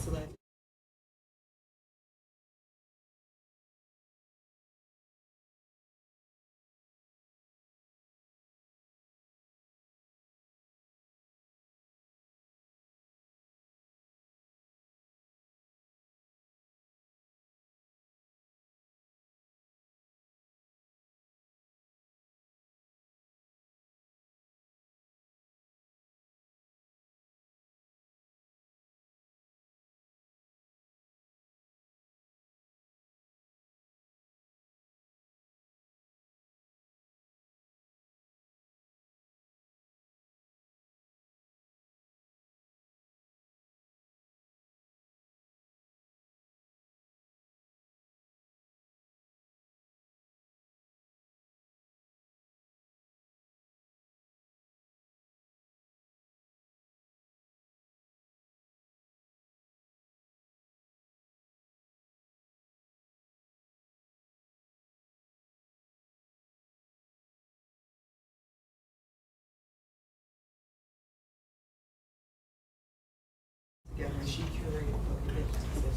selected.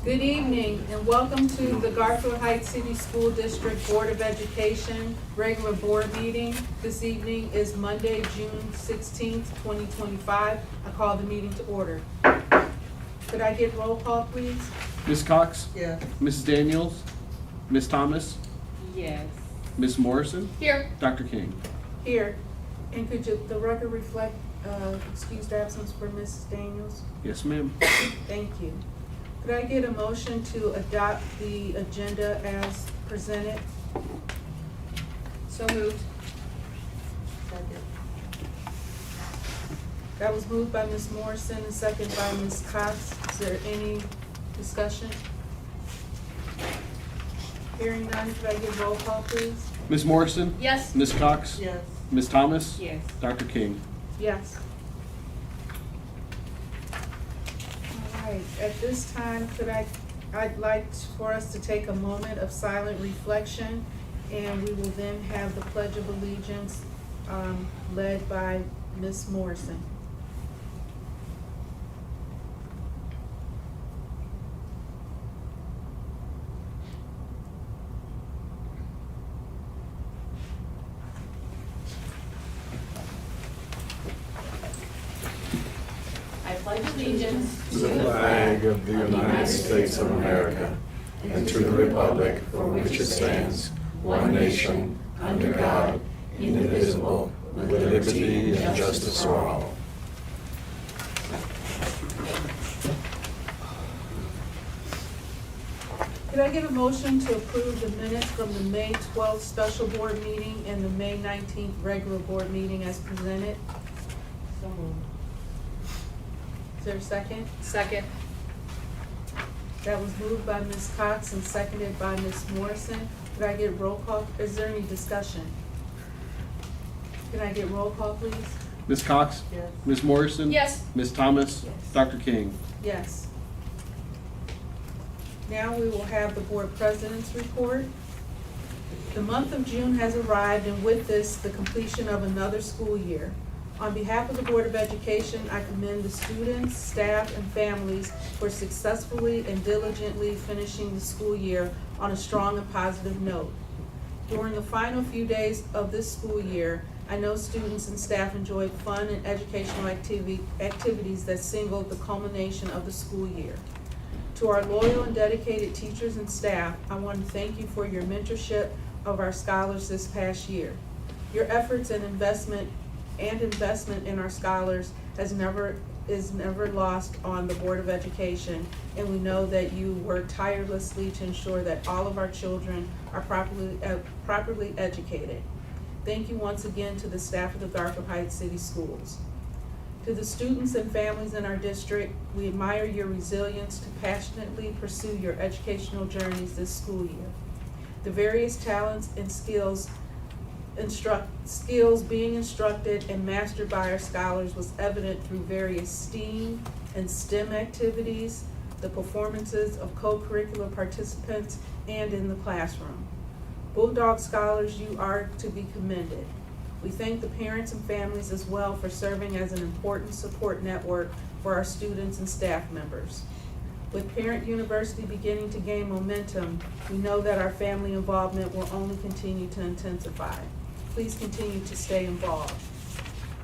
Good evening and welcome to the Garfield Heights City School District Board of Education regular board meeting. This evening is Monday, June 16th, 2025. I call the meeting to order. Could I get roll call, please? Ms. Cox? Yes. Mrs. Daniels? Ms. Thomas? Yes. Ms. Morrison? Here. Dr. King? Here. And could the record reflect excused absence for Mrs. Daniels? Yes, ma'am. Thank you. Could I get a motion to adopt the agenda as presented? So moved. Second. That was moved by Ms. Morrison and seconded by Ms. Cox. Is there any discussion? Hearing none, could I get roll call, please? Ms. Morrison? Yes. Ms. Cox? Yes. Ms. Thomas? Yes. Dr. King? Yes. All right, at this time, I'd like for us to take a moment of silent reflection, and we will then have the Pledge of Allegiance led by Ms. Morrison. I pledge allegiance to the flag of the United States of America and to the republic for which it stands, one nation, under God, indivisible, with liberty and justice for all. Could I get a motion to approve the minutes from the May 12th special board meeting and the May 19th regular board meeting as presented? So moved. Is there a second? Second. That was moved by Ms. Cox and seconded by Ms. Morrison. Could I get roll call? Is there any discussion? Can I get roll call, please? Ms. Cox? Yes. Ms. Morrison? Yes. Ms. Thomas? Yes. Dr. King? Yes. Now we will have the board president's report. The month of June has arrived, and with this, the completion of another school year. On behalf of the Board of Education, I commend the students, staff, and families for successfully and diligently finishing the school year on a strong and positive note. During the final few days of this school year, I know students and staff enjoyed fun and educational activities that signaled the culmination of the school year. To our loyal and dedicated teachers and staff, I want to thank you for your mentorship of our scholars this past year. Your efforts and investment in our scholars is never lost on the Board of Education, and we know that you work tirelessly to ensure that all of our children are properly educated. Thank you once again to the staff of the Garfield Heights City Schools. To the students and families in our district, we admire your resilience to passionately pursue your educational journeys this school year. The various talents and skills being instructed and mastered by our scholars was evident through various STEAM and STEM activities, the performances of co-curricular participants, and in the classroom. Bulldog scholars, you are to be commended. We thank the parents and families as well for serving as an important support network for our students and staff members. With Parent University beginning to gain momentum, we know that our family involvement will only continue to intensify. Please continue to stay involved.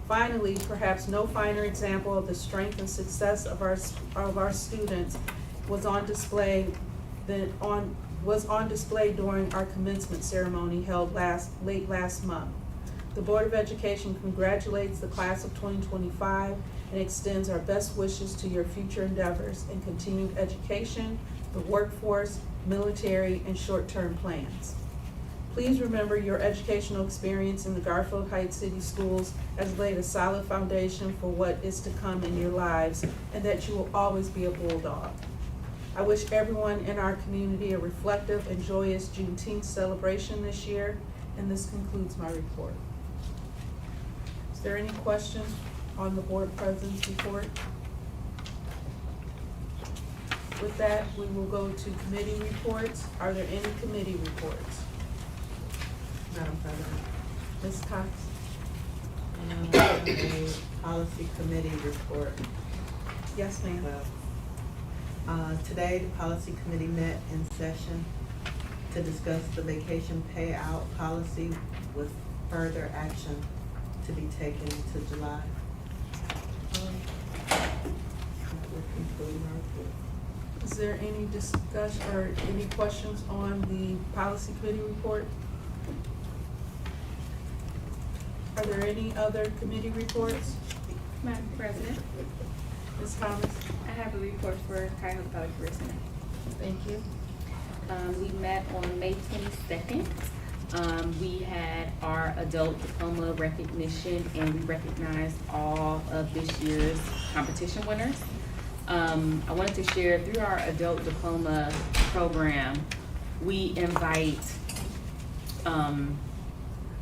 Finally, perhaps no finer example of the strength and success of our students was on display during our commencement ceremony held late last month. The Board of Education congratulates the class of 2025 and extends our best wishes to your future endeavors in continued education, the workforce, military, and short-term plans. Please remember your educational experience in the Garfield Heights City Schools has laid a solid foundation for what is to come in your lives, and that you will always be a Bulldog. I wish everyone in our community a reflective and joyous Juneteenth celebration this year, and this concludes my report. Is there any questions on the Board President's report? With that, we will go to committee reports. Are there any committee reports? Madam President. Ms. Cox? A policy committee report. Yes, ma'am. Today, the policy committee met in session to discuss the vacation payout policy with further action to be taken to July. That would conclude my report. Is there any discussion or any questions on the policy committee report? Are there any other committee reports? Madam President, Ms. Thomas? I have a report for Cuyahoga Valley Career Center. Thank you. We met on May 22nd. We had our adult diploma recognition, and we recognized all of this year's competition winners. I wanted to share, through our adult diploma program, we invite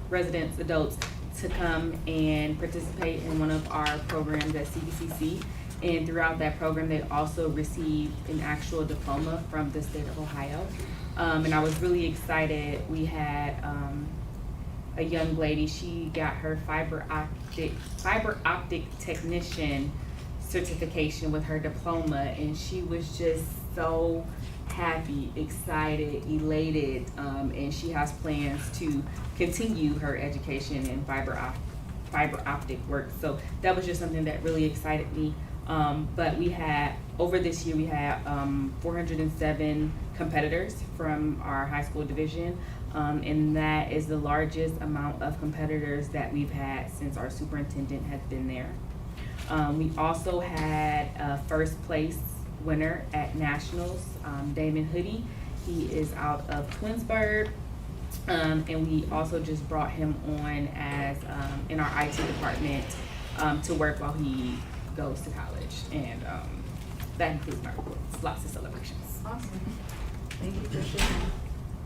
residents, adults, to come and participate in one of our programs at CVCC. And throughout that program, they also received an actual diploma from the state of Ohio. And I was really excited. We had a young lady, she got her fiber optic technician certification with her diploma, and she was just so happy, excited, elated, and she has plans to continue her education in fiber optic work. So that was just something that really excited me. But we had, over this year, we had 407 competitors from our high school division, and that is the largest amount of competitors that we've had since our superintendent has been there. We also had a first place winner at nationals, Damon Hoodie. He is out of Twinsburg, and we also just brought him on as in our IT department to work while he goes to college, and that includes my reports. Lots of celebrations. Awesome. Thank you for sharing.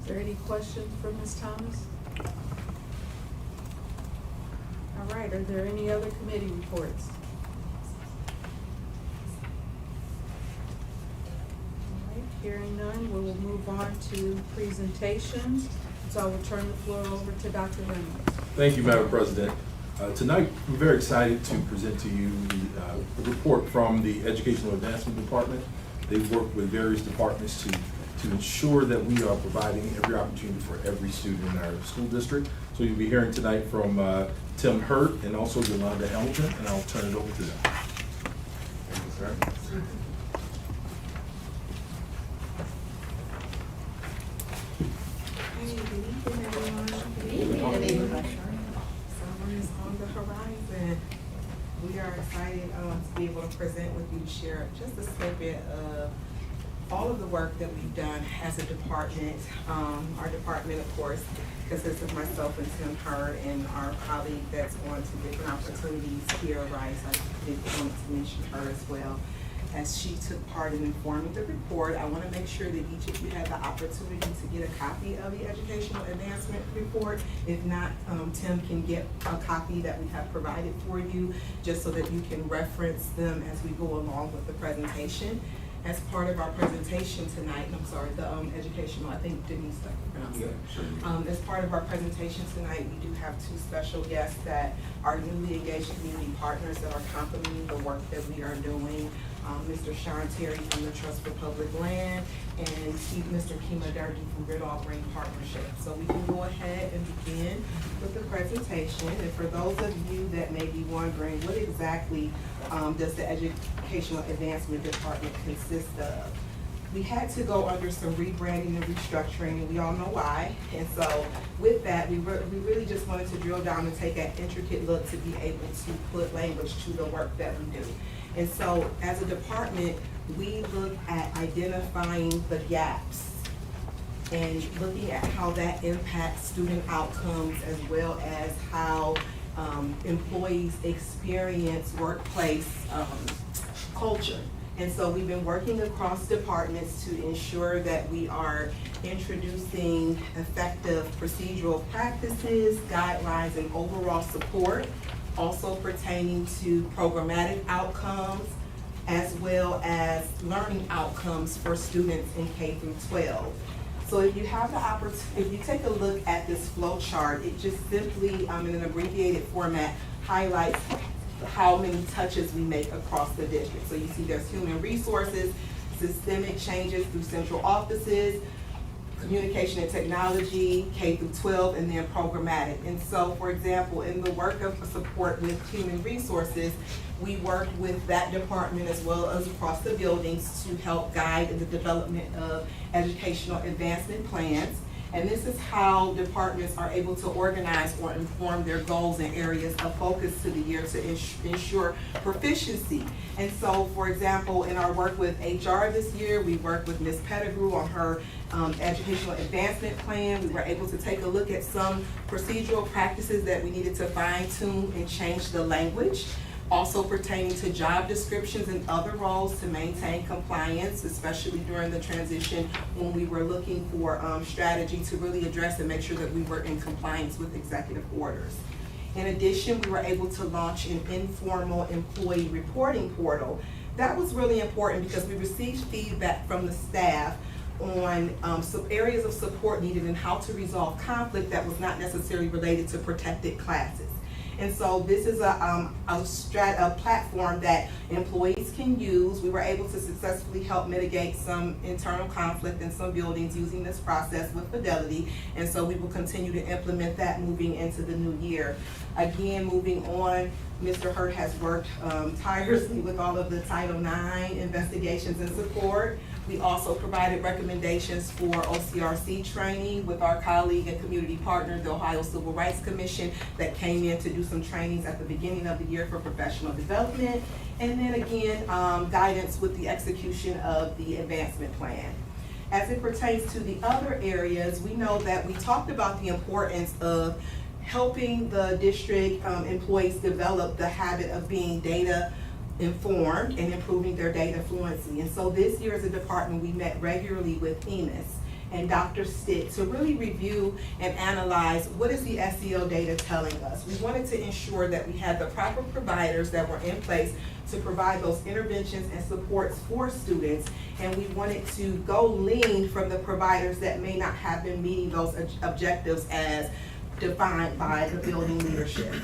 Is there any questions for Ms. Thomas? All right, are there any other committee reports? All right, hearing none, we will move on to presentations. So I will turn the floor over to Dr. Reynolds. Thank you, Madam President. Tonight, we're very excited to present to you the report from the Educational Advancement Department. They've worked with various departments to ensure that we are providing every opportunity for every student in our school district. So you'll be hearing tonight from Tim Hurt and also Yolanda Hamilton, and I'll turn it over to them. Thank you, sir. Hey, good evening, everyone. Good evening. Summer is on the horizon. We are excited to be able to present with you, share just a snippet of all of the work that we've done as a department. Our department, of course, consists of myself and Tim Hurd and our colleague that's on to different opportunities, Kiera Rice. I did want to mention her as well, as she took part in informing the report. I want to make sure that each of you had the opportunity to get a copy of the Educational Advancement Report. If not, Tim can get a copy that we have provided for you, just so that you can reference them as we go along with the presentation. As part of our presentation tonight, and I'm sorry, the educational, I think Denise pronounced it. As part of our presentation tonight, we do have two special guests that are newly engaged community partners that are complementing the work that we are doing. Mr. Sean Terry from the Trust for Public Land, and Mr. Kima Durkee from Goodall Green Partnership. So we can go ahead and begin with the presentation. And for those of you that may be wondering, what exactly does the Educational Advancement Department consist of? We had to go under some rebranding and restructuring, and we all know why. And so with that, we really just wanted to drill down and take an intricate look to be able to put language to the work that we do. And so as a department, we look at identifying the gaps and looking at how that impacts student outcomes, as well as how employees experience workplace culture. And so we've been working across departments to ensure that we are introducing effective procedural practices, guidelines, and overall support, also pertaining to programmatic outcomes, as well as learning outcomes for students in K through 12. So if you have the opportunity, if you take a look at this flow chart, it just simply, in an abbreviated format, highlights how many touches we make across the district. So you see there's human resources, systemic changes through central offices, communication and technology, K through 12, and then programmatic. And so, for example, in the work of support with human resources, we work with that department as well as across the buildings to help guide in the development of educational advancement plans. And this is how departments are able to organize or inform their goals and areas of focus to the year to ensure proficiency. And so, for example, in our work with HR this year, we worked with Ms. Pettigrew on her educational advancement plan. We were able to take a look at some procedural practices that we needed to fine tune and change the language. Also pertaining to job descriptions and other roles to maintain compliance, especially during the transition when we were looking for strategy to really address and make sure that we were in compliance with executive orders. In addition, we were able to launch an informal employee reporting portal. That was really important because we received feedback from the staff on some areas of support needed and how to resolve conflict that was not necessarily related to protected classes. And so this is a platform that employees can use. We were able to successfully help mitigate some internal conflict in some buildings using this process with fidelity. And so we will continue to implement that moving into the new year. Again, moving on, Mr. Hurt has worked tirelessly with all of the Title IX investigations and support. We also provided recommendations for OCRC training with our colleague and community partner, the Ohio Civil Rights Commission, that came in to do some trainings at the beginning of the year for professional development. And then again, guidance with the execution of the advancement plan. As it pertains to the other areas, we know that we talked about the importance of helping the district employees develop the habit of being data informed and improving their data fluency. And so this year as a department, we met regularly with EMIS and Dr. Stitt to really review and analyze what is the SEL data telling us. We wanted to ensure that we had the proper providers that were in place to provide those interventions and supports for students, and we wanted to go lean from the providers that may not have been meeting those objectives as defined by the building leadership.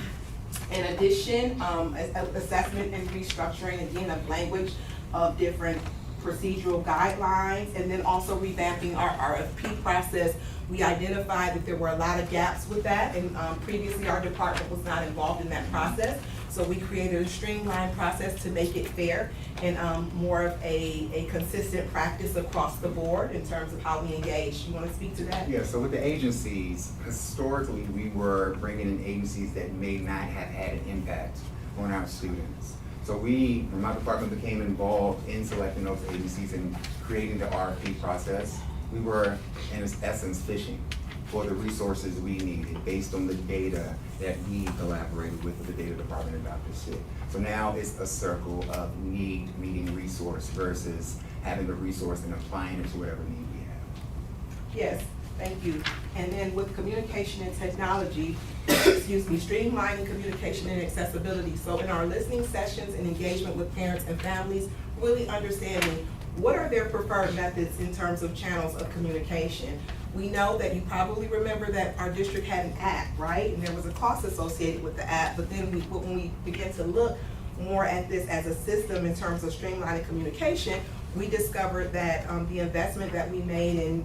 In addition, assessment and restructuring, again, of language of different procedural guidelines, and then also revamping our RFP process. We identified that there were a lot of gaps with that, and previously our department was not involved in that process. So we created a streamlined process to make it fair and more of a consistent practice across the board in terms of how we engage. You want to speak to that? Yeah, so with the agencies, historically, we were bringing in agencies that may not have had an impact on our students. So my department became involved in selecting those agencies and creating the RFP process. We were, in essence, fishing for the resources we needed based on the data that we collaborated with the data department and Dr. Stitt. So now it's a circle of need meeting resource versus having the resource and applying it to whatever need we have. Yes, thank you. And then with communication and technology, streamlining communication and accessibility. So in our listening sessions and engagement with parents and families, really understanding what are their preferred methods in terms of channels of communication. We know that you probably remember that our district had an app, right? And there was a cost associated with the app, but then when we began to look more at this as a system in terms of streamlining communication, we discovered that the investment that we made in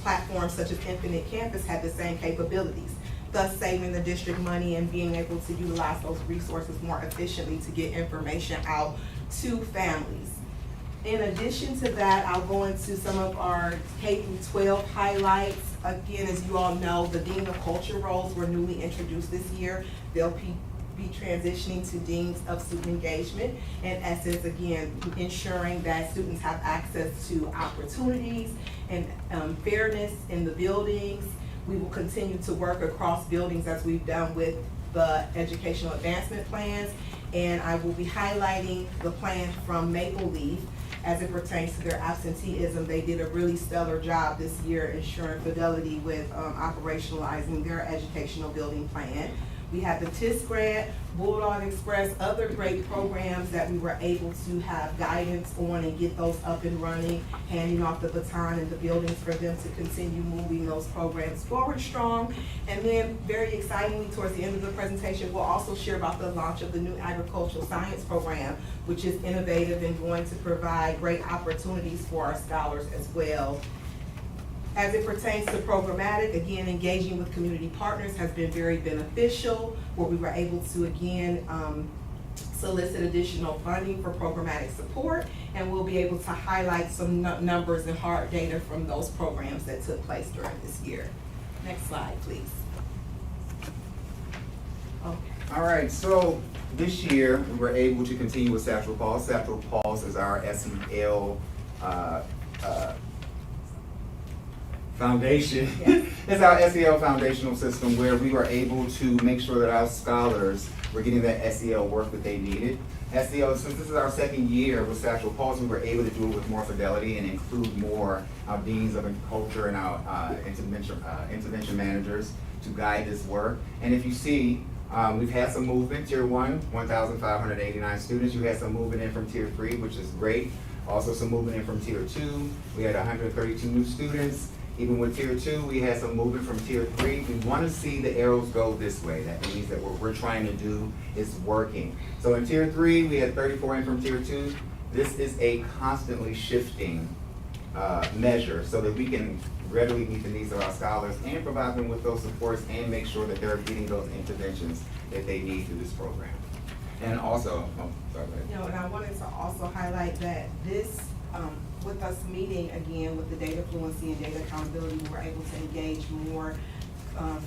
platforms such as Infinite Campus had the same capabilities, thus saving the district money and being able to utilize those resources more efficiently to get information out to families. In addition to that, I'll go into some of our K-12 highlights. Again, as you all know, the Dean of Culture roles were newly introduced this year. They'll be transitioning to Deans of Student Engagement. In essence, again, ensuring that students have access to opportunities and fairness in the buildings. We will continue to work across buildings as we've done with the educational advancement plans. And I will be highlighting the plan from Maple Leaf as it pertains to their absenteeism. They did a really stellar job this year ensuring fidelity with operationalizing their educational building plan. We had the TIS grant, Bulldog Express, other great programs that we were able to have guidance on and get those up and running, handing off the baton in the buildings for them to continue moving those programs forward strong. And then very excitingly, towards the end of the presentation, we'll also share about the launch of the new agricultural science program, which is innovative and going to provide great opportunities for our scholars as well. As it pertains to programmatic, again, engaging with community partners has been very beneficial, where we were able to, again, solicit additional funding for programmatic support, and we'll be able to highlight some numbers and hard data from those programs that took place during this year. Next slide, please. Okay. All right, so this year, we were able to continue with Satchel Paws. Satchel Paws is our SEL foundation. Yes. It's our SEL foundational system where we were able to make sure that our scholars were getting that SEL work that they needed. SEL, since this is our second year with Satchel Paws, we were able to do it with more fidelity and include more our deans of culture and our intervention managers to guide this work. And if you see, we've had some movement. Tier 1, 1,589 students. You had some movement in from Tier 3, which is great. Also some movement in from Tier 2. We had 132 new students. Even with Tier 2, we had some movement from Tier 3. We want to see the arrows go this way. That means that what we're trying to do is working. So in Tier 3, we had 34 in from Tier 2. This is a constantly shifting measure so that we can readily meet the needs of our scholars and provide them with those supports and make sure that they're getting those interventions that they need through this program. And also, And I wanted to also highlight that this, with us meeting again with the data fluency and data accountability, we were able to engage more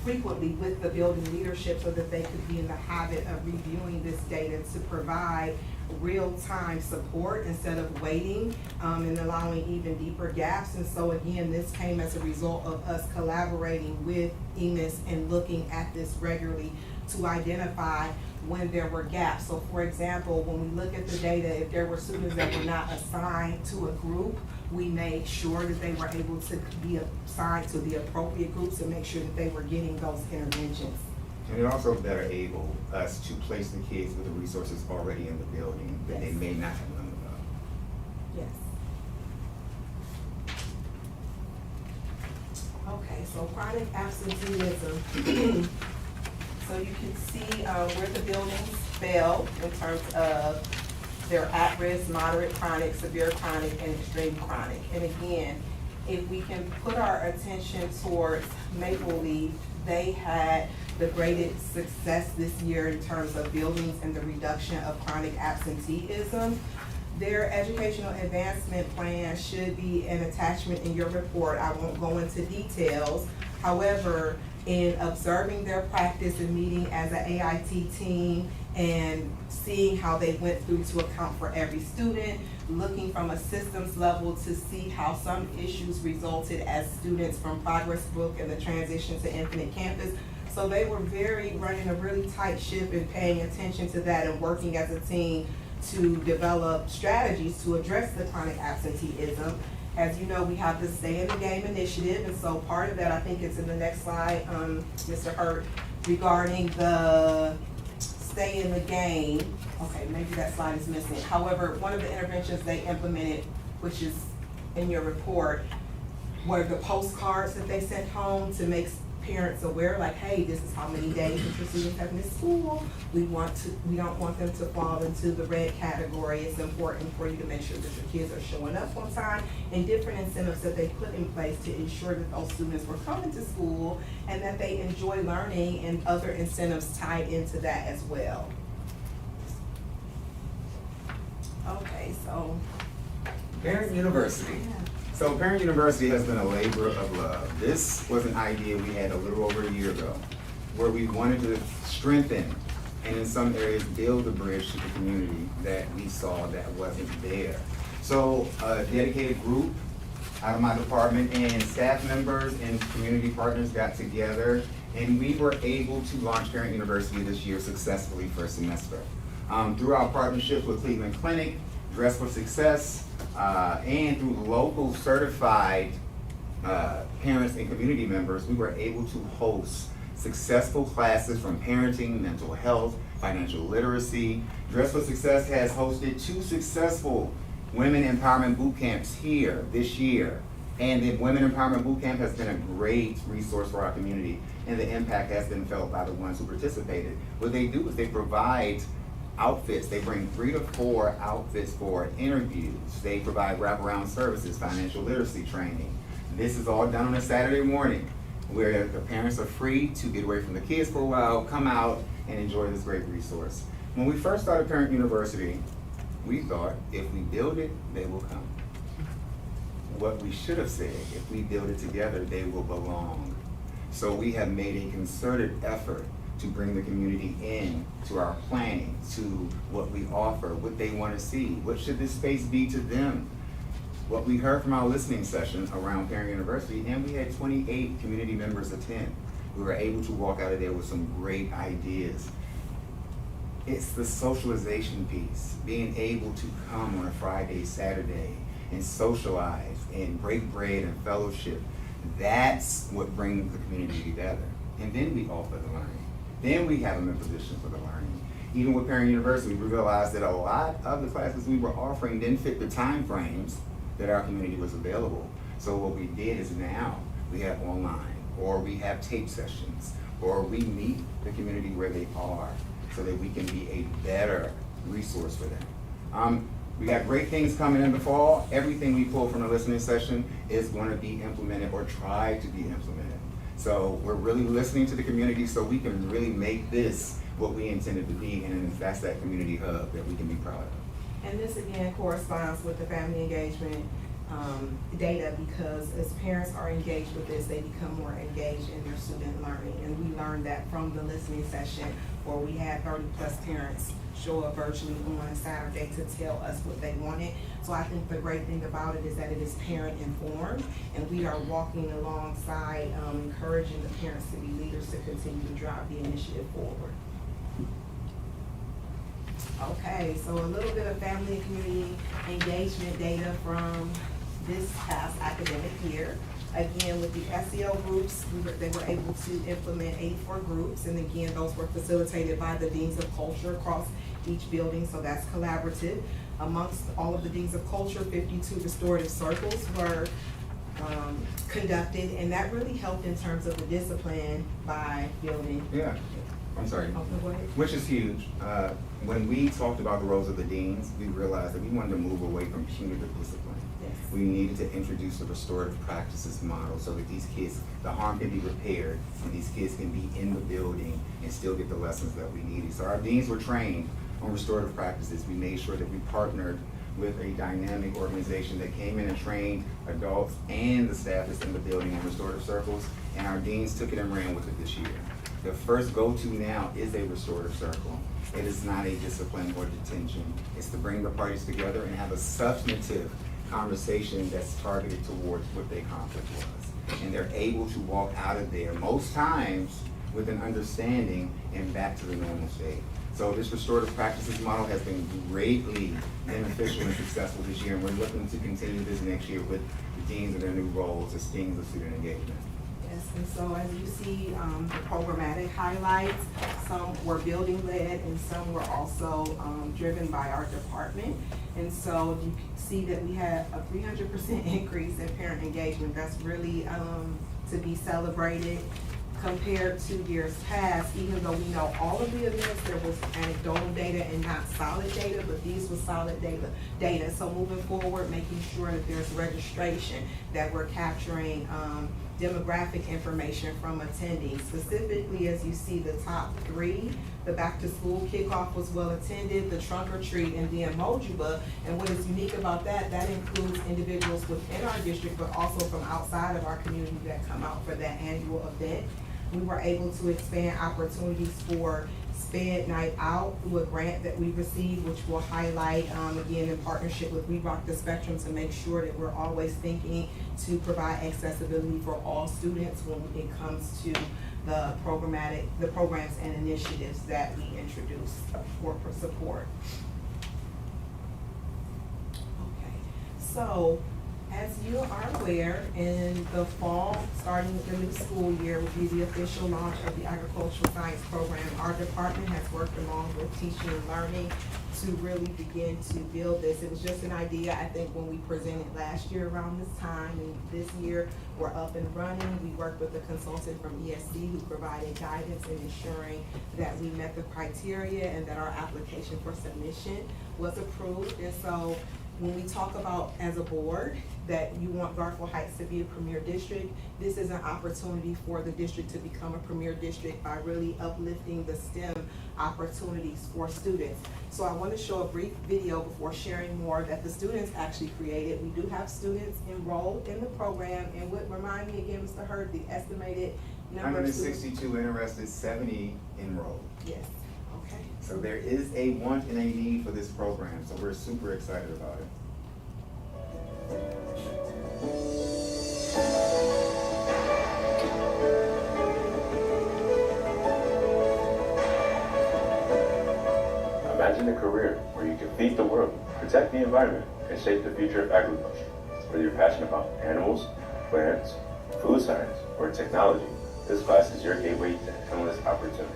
frequently with the building leadership so that they could be in the habit of reviewing this data to provide real-time support instead of waiting and allowing even deeper gaps. And so again, this came as a result of us collaborating with EMIS and looking at this regularly to identify when there were gaps. So for example, when we look at the data, if there were students that were not assigned to a group, we made sure that they were able to be assigned to the appropriate groups and make sure that they were getting those interventions. and it also better able us to place the kids with the resources already in the building that they Yes. may not have known about. Yes. Okay, so chronic absenteeism. So you can see where the buildings fell in terms of their at-risk, moderate chronic, severe chronic, and extreme chronic. And again, if we can put our attention towards Maple Leaf, they had the greatest success this year in terms of buildings and the reduction of chronic absenteeism. Their educational advancement plan should be an attachment in your report. I won't go into details. However, in observing their practice and meeting as an AIT team and seeing how they went through to account for every student, looking from a systems level to see how some issues resulted as students from Progress Book and the transition to Infinite Campus. So they were running a really tight ship and paying attention to that and working as a team to develop strategies to address the chronic absenteeism. As you know, we have the Stay in the Game initiative, and so part of that, I think it's in the next slide, Mr. Hurt, regarding the Stay in the Game. Okay, maybe that slide is missing. However, one of the interventions they implemented, which is in your report, were the postcards that they sent home to make parents aware, like, hey, this is how many days that your students have missed school. We don't want them to fall into the red category. It's important for you to make sure that your kids are showing up on time, and different incentives that they put in place to ensure that those students were coming to school and that they enjoy learning, and other incentives tied into that as well. Okay, so. Parent University. So Parent University has been a labor of love. This was an idea we had a little over a year ago, where we wanted to strengthen and in some areas build a bridge to the community that we saw that wasn't there. So a dedicated group out of my department and staff members and community partners got together, and we were able to launch Parent University this year successfully for a semester. Through our partnerships with Cleveland Clinic, Dress for Success, and through local certified parents and community members, we were able to host successful classes from parenting, mental health, financial literacy. Dress for Success has hosted 2 successful Women Empowerment Boot Camps here this year. And the Women Empowerment Boot Camp has been a great resource for our community, and the impact has been felt by the ones who participated. What they do is they provide outfits. They bring 3 to 4 outfits for interviews. They provide wraparound services, financial literacy training. This is all done on a Saturday morning, where the parents are free to get away from the kids for a while, come out and enjoy this great resource. When we first started Parent University, we thought if we build it, they will come. What we should have said, if we build it together, they will belong. So we have made a concerted effort to bring the community in to our planning, to what we offer, what they want to see, what should this space be to them. What we heard from our listening session around Parent University, and we had 28 community members attend. We were able to walk out of there with some great ideas. It's the socialization piece, being able to come on a Friday, Saturday, and socialize and break bread and fellowship. That's what brings the community together. And then we offer the learning. Then we have them in position for the learning. Even with Parent University, we realized that a lot of the classes we were offering didn't fit the time frames that our community was available. So what we did is now we have online, or we have tape sessions, or we meet the community where they are so that we can be a better resource for them. We got great things coming in the fall. Everything we pull from the listening session is going to be implemented or try to be implemented. So we're really listening to the community so we can really make this what we intended to be, and that's that community hub that we can be proud of. And this again corresponds with the family engagement data, because as parents are engaged with this, they become more engaged in their student learning. And we learned that from the listening session, where we had 30+ parents show up virtually on a Saturday to tell us what they wanted. So I think the great thing about it is that it is parent informed, and we are walking alongside, encouraging the parents to be leaders to continue to drive the initiative forward. Okay, so a little bit of family and community engagement data from this past academic year. Again, with the SEL groups, they were able to implement 84 groups, and again, those were facilitated by the Deans of Culture across each building, so that's collaborative. Amongst all of the Deans of Culture, 52 restorative circles were conducted, and that really helped in terms of the discipline by building. Yeah, I'm sorry. Okay, go ahead. Which is huge. When we talked about the roles of the deans, we realized that we wanted to move away from punitive discipline. Yes. We needed to introduce a restorative practices model so that these kids, the harm can be repaired, and these kids can be in the building and still get the lessons that we needed. So our deans were trained on restorative practices. We made sure that we partnered with a dynamic organization that came in and trained adults and the staff that's in the building on restorative circles, and our deans took it and ran with it this year. The first go-to now is a restorative circle. It is not a discipline or detention. It's to bring the parties together and have a substantive conversation that's targeted towards what their conflict was. And they're able to walk out of there, most times, with an understanding and back to the normal state. So this restorative practices model has been greatly beneficial and successful this year, and we're looking to continue this next year with the deans and their new roles as deans of student engagement. Yes, and so as you see, the programmatic highlights, some were building led and some were also driven by our department. And so you can see that we had a 300% increase in parent engagement. That's really to be celebrated. compared to years past, even though we know all of the events, there was anecdotal data and not solid data, but these were solid data. So moving forward, making sure that there's registration, that we're capturing demographic information from attendees. Specifically, as you see the top 3, the back to school kickoff was well attended, the trunk or treat, and the emojiba. And what is unique about that, that includes individuals within our district, but also from outside of our community that come out for that annual event. We were able to expand opportunities for Sped Night Out through a grant that we received, which will highlight, again, in partnership with We Rock the Spectrum, to make sure that we're always thinking to provide accessibility for all students when it comes to the programs and initiatives that we introduce for support. Okay, so as you are aware, in the fall, starting with the new school year, will be the official launch of the agricultural science program. Our department has worked along with teaching and learning to really begin to build this. It was just an idea, I think, when we presented last year around this time, and this year we're up and running. We worked with a consultant from ESC who provided guidance in ensuring that we met the criteria and that our application for submission was approved. And so when we talk about, as a board, that you want Garfield Heights to be a premier district, this is an opportunity for the district to become a premier district by really uplifting the STEM opportunities for students. So I want to show a brief video before sharing more that the students actually created. We do have students enrolled in the program, and what, remind me again, Mr. Hurd, the estimated number of students? 162 interested, 70 enrolled. Yes, okay. So there is a want and a need for this program, so we're super excited about it. Imagine a career where you can feed the world, protect the environment, and shape the future of agriculture. Whether you're passionate about animals, plants, food science, or technology, this class is your gateway to endless opportunities.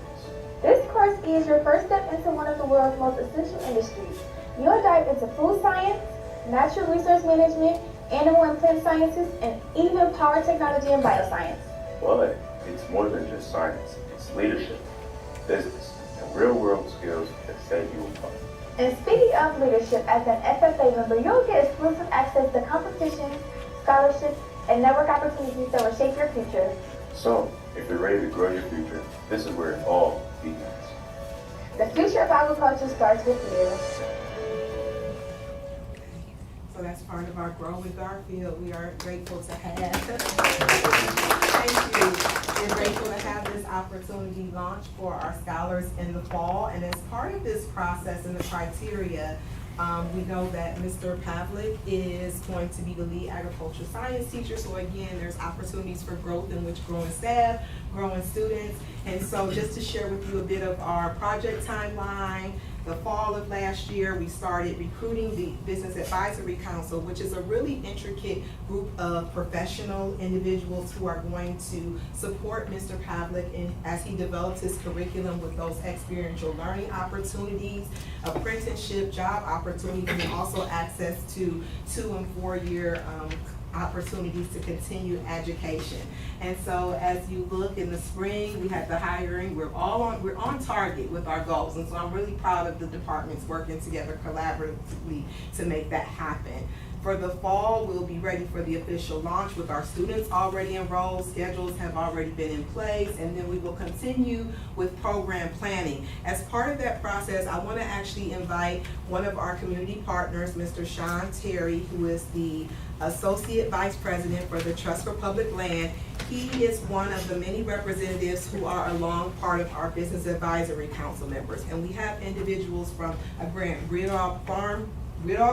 This course is your first step into one of the world's most essential industries. You'll dive into food science, natural resource management, animal and plant sciences, and even power technology and bioscience. But it's more than just science. It's leadership, business, and real-world skills that set you apart. And speaking of leadership, as an FFA member, you'll get exclusive access to competitions, scholarships, and network opportunities that will shape your future. So, if you're ready to grow your future, this is where it all begins. The future of agriculture starts with you. So that's part of our Grow with Garfield. We are grateful to have. Thank you. We're grateful to have this opportunity launch for our scholars in the fall. And as part of this process and the criteria, we know that Mr. Pavlik is going to be the lead agriculture science teacher. So again, there's opportunities for growth in which growing staff, growing students. And so just to share with you a bit of our project timeline, the fall of last year, we started recruiting the Business Advisory Council, which is a really intricate group of professional individuals who are going to support Mr. Pavlik as he develops his curriculum with those experiential learning opportunities, apprenticeship, job opportunities, and also access to 2- and 4-year opportunities to continue education. And so as you look in the spring, we had the hiring, we're on target with our goals. And so I'm really proud of the departments working together collaboratively to make that happen. For the fall, we'll be ready for the official launch with our students already enrolled. Schedules have already been in place, and then we will continue with program planning. As part of that process, I want to actually invite one of our community partners, Mr. Sean Terry, who is the Associate Vice President for the Trust for Public Land. He is one of the many representatives who are along part of our Business Advisory Council members. And we have individuals from a grant, Ridall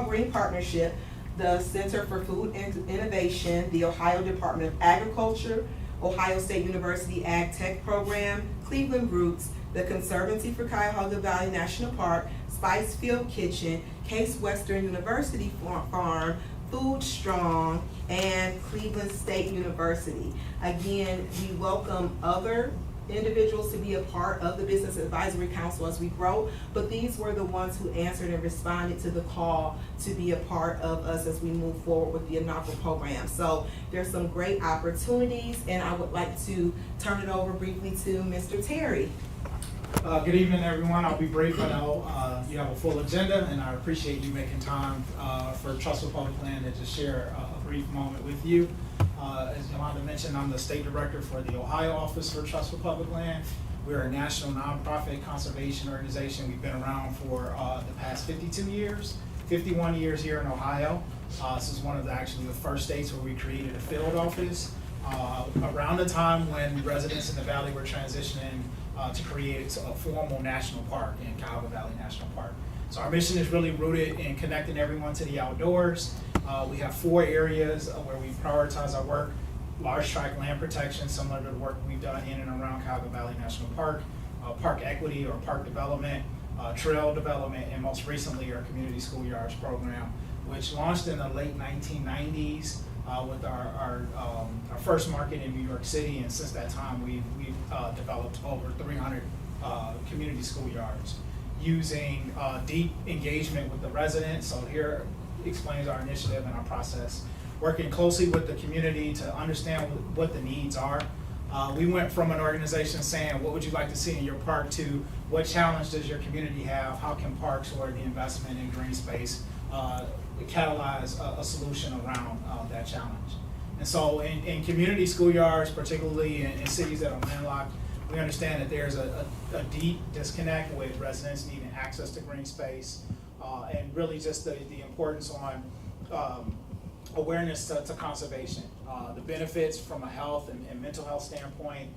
Green Partnership, the Center for Food Innovation, the Ohio Department of Agriculture, Ohio State University Ag Tech Program, Cleveland Roots, the Conservancy for Cuyahoga Valley National Park, Spicefield Kitchen, Case Western University Farm, Food Strong, and Cleveland State University. Again, we welcome other individuals to be a part of the Business Advisory Council as we grow, but these were the ones who answered and responded to the call to be a part of us as we move forward with the inaugural program. So there's some great opportunities, and I would like to turn it over briefly to Mr. Terry. Good evening, everyone. I'll be brief. I know you have a full agenda, and I appreciate you making time for Trussville Public Land to just share a brief moment with you. As Yolanda mentioned, I'm the state director for the Ohio office for Trussville Public Land. We're a national nonprofit conservation organization. We've been around for the past 52 years, 51 years here in Ohio. This is one of actually the first states where we created a field office around the time when residents in the valley were transitioning to create a formal national park in Cuyahoga Valley National Park. So our mission is really rooted in connecting everyone to the outdoors. We have 4 areas where we prioritize our work: large tract land protection, similar to the work we've done in and around Cuyahoga Valley National Park, park equity or park development, trail development, and most recently our community schoolyards program, which launched in the late 1990s with our first market in New York City, and since that time we've developed over 300 community schoolyards using deep engagement with the residents. So here explains our initiative and our process, working closely with the community to understand what the needs are. We went from an organization saying, what would you like to see in your park, to what challenge does your community have? How can parks or the investment in green space catalyze a solution around that challenge? And so in community schoolyards, particularly in cities that are landlocked, we understand that there's a deep disconnect with residents needing access to green space, and really just the importance on awareness to conservation, the benefits from a health and mental health standpoint,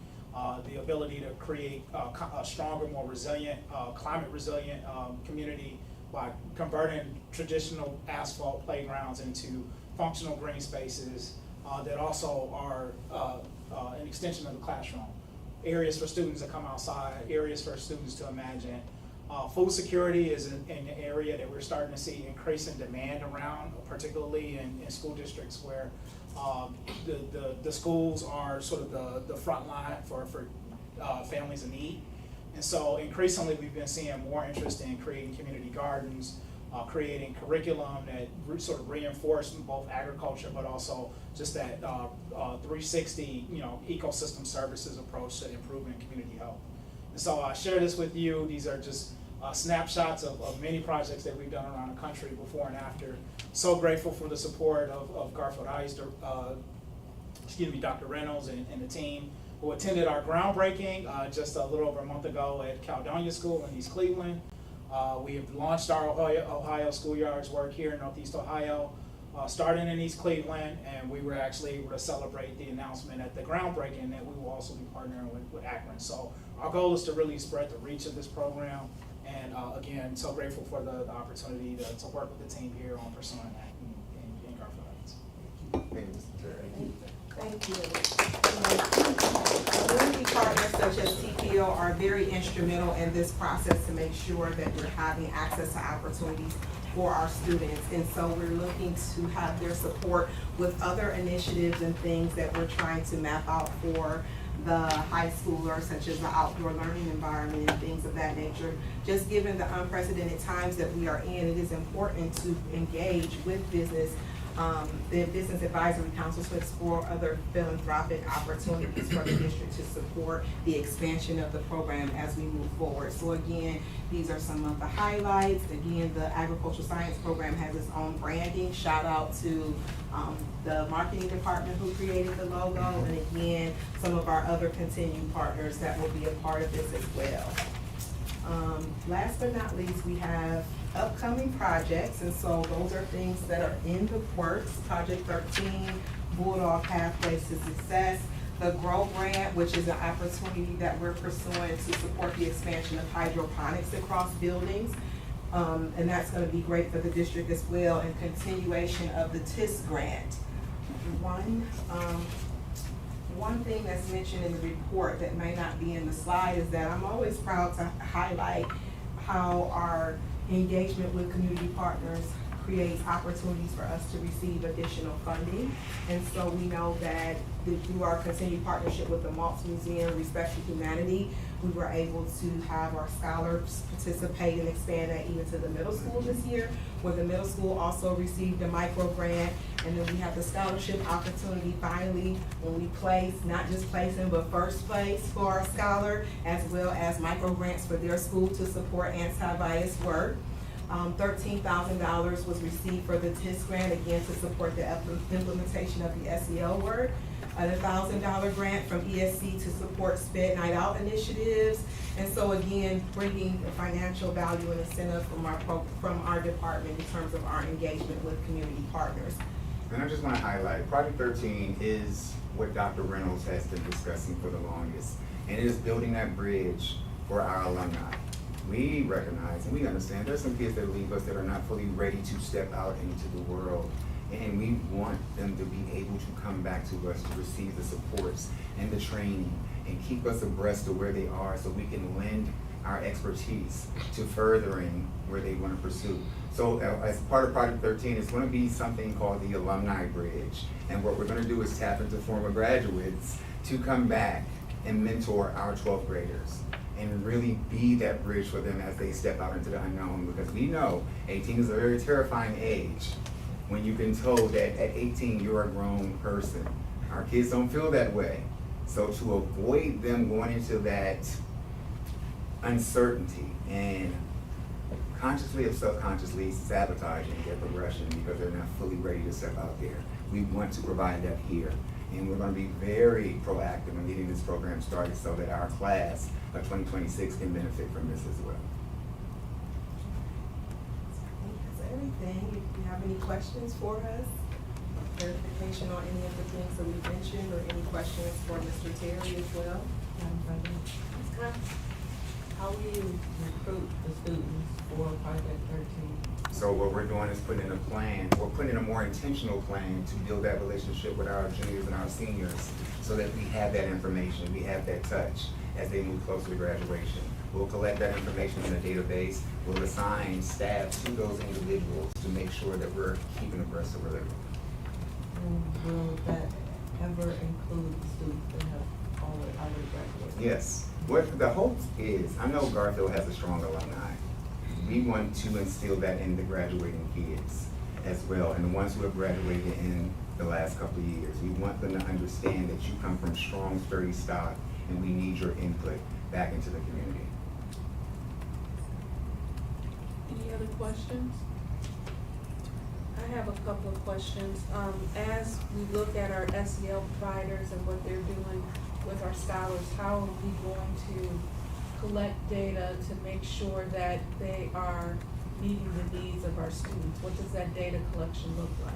the ability to create a stronger, more resilient, climate resilient community by converting traditional asphalt playgrounds into functional green spaces that also are an extension of the classroom. Areas for students to come outside, areas for students to imagine. Food security is an area that we're starting to see increasing demand around, particularly in school districts where the schools are sort of the front line for families in need. And so increasingly we've been seeing more interest in creating community gardens, creating curriculum that sort of reinforce both agriculture but also just that 360 ecosystem services approach to improving community health. And so I share this with you. These are just snapshots of many projects that we've done around the country before and after. So grateful for the support of Garfield Ice, Dr. Reynolds and the team who attended our groundbreaking just a little over a month ago at Caledonia School in East Cleveland. We have launched our Ohio Schoolyards work here in Northeast Ohio, starting in East Cleveland, and we were actually able to celebrate the announcement at the groundbreaking that we will also be partnering with Akron. So our goal is to really spread the reach of this program, and again, so grateful for the opportunity to work with the team here on pursuing that in Garfield Heights. Thank you. Community partners such as TPO are very instrumental in this process to make sure that we're having access to opportunities for our students. And so we're looking to have their support with other initiatives and things that we're trying to map out for the high schoolers, such as the outdoor learning environment and things of that nature. Just given the unprecedented times that we are in, it is important to engage with business, the Business Advisory Council, to explore other philanthropic opportunities for the district to support the expansion of the program as we move forward. So again, these are some of the highlights. Again, the agricultural science program has its own branding. Shout out to the marketing department who created the logo, and again, some of our other continuing partners that will be a part of this as well. Last but not least, we have upcoming projects, and so those are things that are in the works. Project 13, Bulldog Pathways to Success. The GROW Grant, which is an opportunity that we're pursuing to support the expansion of hydroponics across buildings. And that's going to be great for the district as well, and continuation of the TIS grant. One thing that's mentioned in the report that may not be in the slide is that I'm always proud to highlight how our engagement with community partners creates opportunities for us to receive additional funding. And so we know that through our continued partnership with the Maltz Museum, Respect for Humanity, we were able to have our scholars participate and expand that even to the middle school this year, where the middle school also received a micro grant. And then we have the scholarship opportunity finally when we place, not just placing, but first place for our scholar, as well as micro grants for their school to support anti-bias work. $13,000 was received for the TIS grant, again, to support the implementation of the SEL work. A $1,000 grant from ESC to support SPED Night Out initiatives. And so again, bringing the financial value and incentive from our department in terms of our engagement with community partners. And I just want to highlight, Project 13 is what Dr. Reynolds has been discussing for the longest, and it is building that bridge for our alumni. We recognize and we understand there's some kids that leave us that are not fully ready to step out into the world, and we want them to be able to come back to us to receive the supports and the training and keep us abreast of where they are so we can lend our expertise to furthering where they want to pursue. So as part of Project 13, it's going to be something called the Alumni Bridge. And what we're going to do is tap into former graduates to come back and mentor our 12th graders and really be that bridge for them as they step out into the unknown. Because we know 18 is a very terrifying age when you've been told that at 18 you're a grown person. Our kids don't feel that way. So to avoid them going into that uncertainty and consciously or subconsciously sabotaging their progression because they're not fully ready to step out there, we want to provide that here. And we're going to be very proactive in getting this program started so that our class of 2026 can benefit from this as well. I think that's everything. If you have any questions for us, clarification on any of the things that we mentioned, or any questions for Mr. Terry as well? Madam President, how will you recruit the students for Project 13? So what we're doing is putting in a plan, we're putting in a more intentional plan to build that relationship with our juniors and our seniors so that we have that information, we have that touch as they move closer to graduation. We'll collect that information in a database, we'll assign staff to those individuals to make sure that we're keeping abreast of where they're going. And will that ever include the students that have already graduated? Yes, what the hope is, I know Garfield has a strong alumni. We want to instill that in the graduating kids as well, and the ones who have graduated in the last couple of years. We want them to understand that you come from strong, sturdy stock, and we need your input back into the community. Any other questions? I have a couple of questions. As we look at our SEL providers and what they're doing with our scholars, how are we going to collect data to make sure that they are meeting the needs of our students? What does that data collection look like?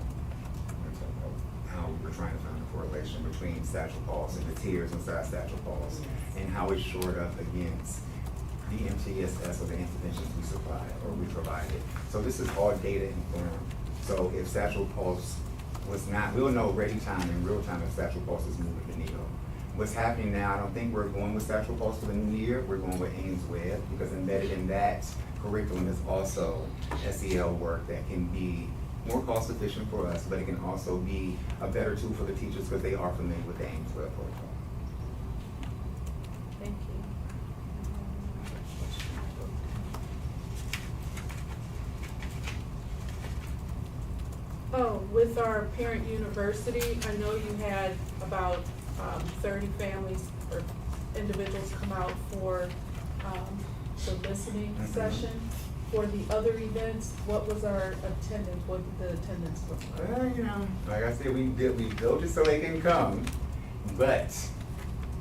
How we're trying to find a correlation between Satchel Pulse and the tiers inside Satchel Pulse, and how it's shored up against the MTSS or the interventions we supply or we provided. So this is all data informed. So if Satchel Pulse was not, we'll know ready time in real time if Satchel Pulse is moving the needle. What's happening now, I don't think we're going with Satchel Pulse for the new year, we're going with Ames Web, because embedded in that curriculum is also SEL work that can be more cost efficient for us, but it can also be a better tool for the teachers because they are familiar with the Ames Web protocol. Thank you. Oh, with our parent university, I know you had about 30 families or individuals come out for the listening session. For the other events, what was our attendance? What did the attendance look like? You know, like I said, we built it so they can come, but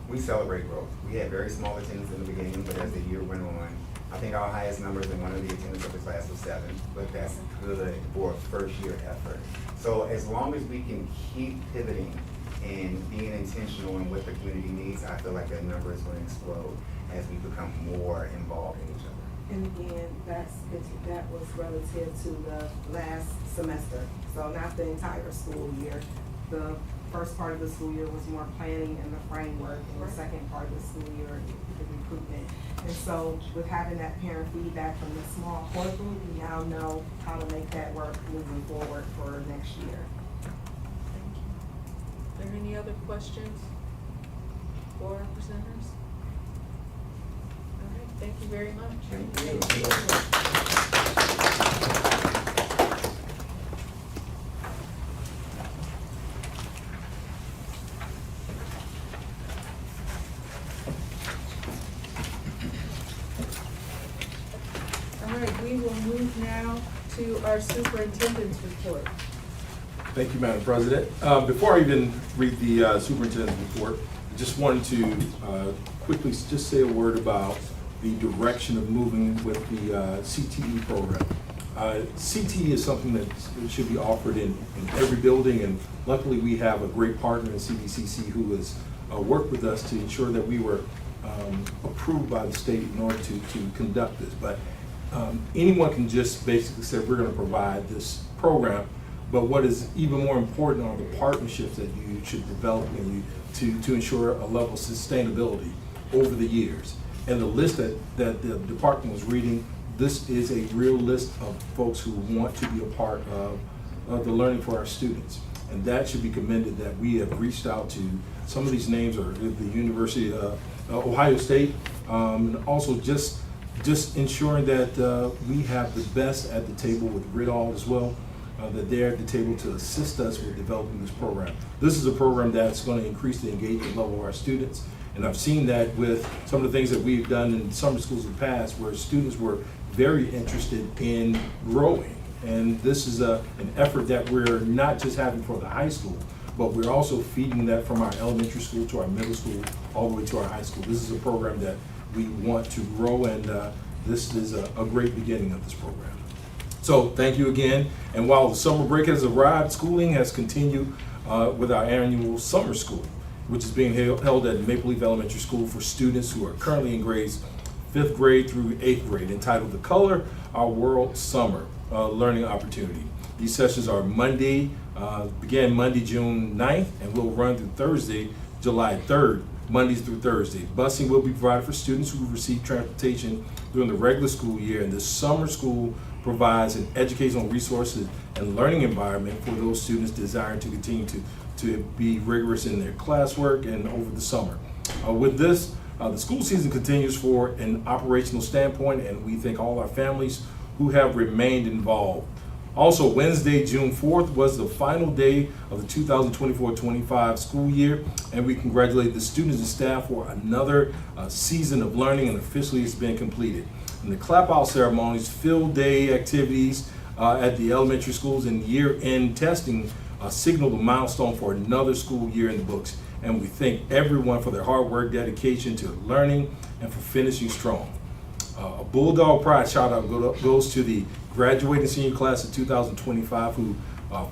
we celebrate growth. We had very small attendance in the beginning, but as the year went on, I think our highest numbers in one of the attendance of the class was 7, but that's good for a first year effort. So as long as we can keep pivoting and being intentional in what the community needs, I feel like that number is going to explode as we become more involved in each other. And again, that was relative to the last semester, so not the entire school year. The first part of the school year was more planning and the framework, and the second part of the school year, the recruitment. And so with having that parent feedback from the small core group, we now know how to make that work moving forward for next year. Thank you. Are there any other questions for our presenters? All right, thank you very much. Thank you. All right, we will move now to our superintendent's report. Thank you, Madam President. Before I even read the superintendent's report, I just wanted to quickly just say a word about the direction of moving with the CTE program. CTE is something that should be offered in every building, and luckily we have a great partner in CVCC who has worked with us to ensure that we were approved by the state in order to conduct this. But anyone can just basically say, we're going to provide this program. But what is even more important are the partnerships that you should develop to ensure a level of sustainability over the years. And the list that the department was reading, this is a real list of folks who want to be a part of the learning for our students. And that should be commended, that we have reached out to, some of these names are at the University of Ohio State, and also just ensuring that we have the best at the table with Ridall as well. That they're at the table to assist us with developing this program. This is a program that's going to increase the engagement level of our students, and I've seen that with some of the things that we've done in summer schools in the past, where students were very interested in growing. And this is an effort that we're not just having for the high school, but we're also feeding that from our elementary school to our middle school, all the way to our high school. This is a program that we want to grow, and this is a great beginning of this program. So thank you again. And while the summer break has arrived, schooling has continued with our annual summer school, which is being held at Maple Leaf Elementary School for students who are currently in grades 5th grade through 8th grade, entitled The Color Our World Summer Learning Opportunity. These sessions are began Monday, June 9th, and will run through Thursday, July 3rd, Mondays through Thursday. Busing will be provided for students who receive transportation during the regular school year, and this summer school provides an educational resources and learning environment for those students desiring to continue to be rigorous in their classwork and over the summer. With this, the school season continues for an operational standpoint, and we thank all our families who have remained involved. Also, Wednesday, June 4th was the final day of the 2024-25 school year, and we congratulate the students and staff for another season of learning, and officially it's been completed. And the clap-out ceremonies, field day activities at the elementary schools, and year-end testing signaled a milestone for another school year in the books. And we thank everyone for their hard work, dedication to learning, and for finishing strong. A Bulldog Pride shout-out goes to the graduating senior class of 2025 who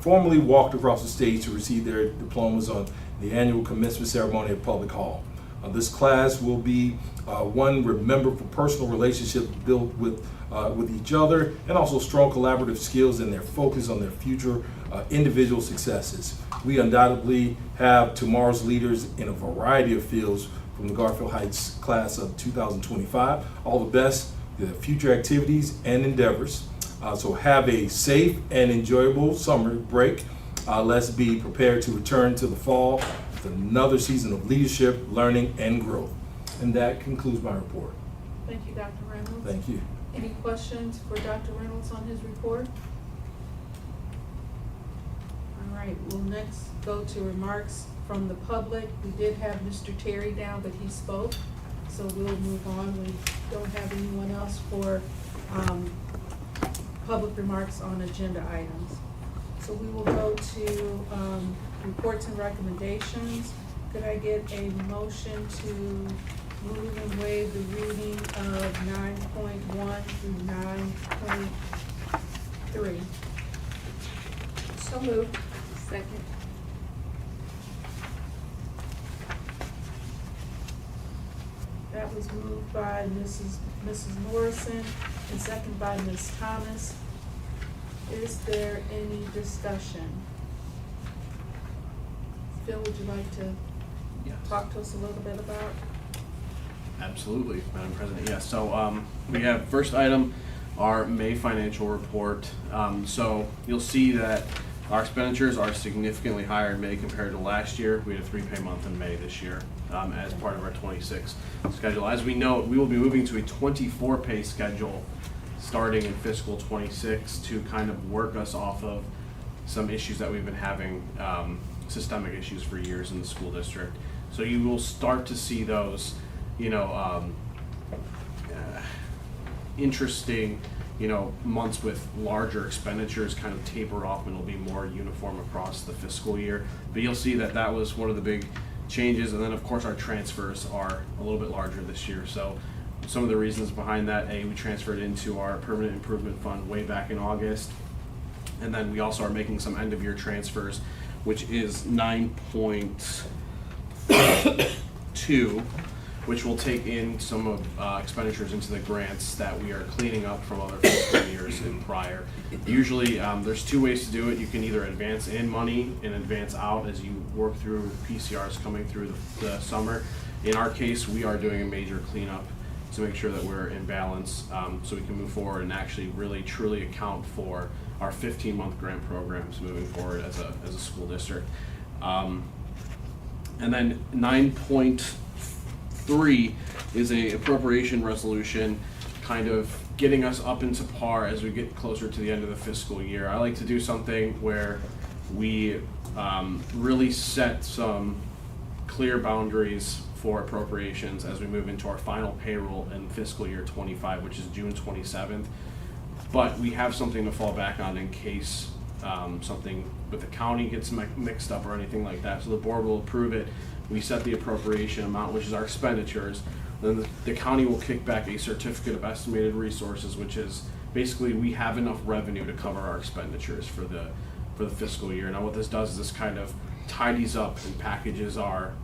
formally walked across the stage to receive their diplomas on the annual commencement ceremony at Public Hall. This class will be one remembered for personal relationships built with each other, and also strong collaborative skills and their focus on their future individual successes. We undoubtedly have tomorrow's leaders in a variety of fields from the Garfield Heights class of 2025. All the best, the future activities and endeavors. So have a safe and enjoyable summer break. Let's be prepared to return to the fall with another season of leadership, learning, and growth. And that concludes my report. Thank you, Dr. Reynolds. Thank you. Any questions for Dr. Reynolds on his report? All right, we'll next go to remarks from the public. We did have Mr. Terry down, but he spoke, so we'll move on. We don't have anyone else for public remarks on agenda items. So we will go to reports and recommendations. Could I get a motion to move and waive the reading of 9.1 through 9.3? So moved. Second. That was moved by Mrs. Morrison and seconded by Ms. Thomas. Is there any discussion? Garfield, would you like to Yes. talk to us a little bit about? Absolutely, Madam President. Yes, so we have first item, our May financial report. So you'll see that our expenditures are significantly higher in May compared to last year. We had a 3-pay month in May this year as part of our 26 schedule. As we know, we will be moving to a 24-pay schedule starting in fiscal 26 to kind of work us off of some issues that we've been having, systemic issues for years in the school district. So you will start to see those, interesting, months with larger expenditures kind of taper off, and it'll be more uniform across the fiscal year. But you'll see that that was one of the big changes. And then of course our transfers are a little bit larger this year. So some of the reasons behind that, we transferred into our permanent improvement fund way back in August. And then we also are making some end of year transfers, which is 9.2, which will take in some of expenditures into the grants that we are cleaning up from other fiscal years and prior. Usually, there's two ways to do it. You can either advance in money and advance out as you work through PCRs coming through the summer. In our case, we are doing a major cleanup to make sure that we're in balance, so we can move forward and actually really truly account for our 15-month grant programs moving forward as a school district. And then 9.3 is a appropriation resolution, kind of getting us up into par as we get closer to the end of the fiscal year. I like to do something where we really set some clear boundaries for appropriations as we move into our final payroll in fiscal year 25, which is June 27th. But we have something to fall back on in case something with the county gets mixed up or anything like that. So the board will approve it. We set the appropriation amount, which is our expenditures. Then the county will kick back a certificate of estimated resources, which is basically we have enough revenue to cover our expenditures for the fiscal year. Now what this does is this kind of tidies up and packages our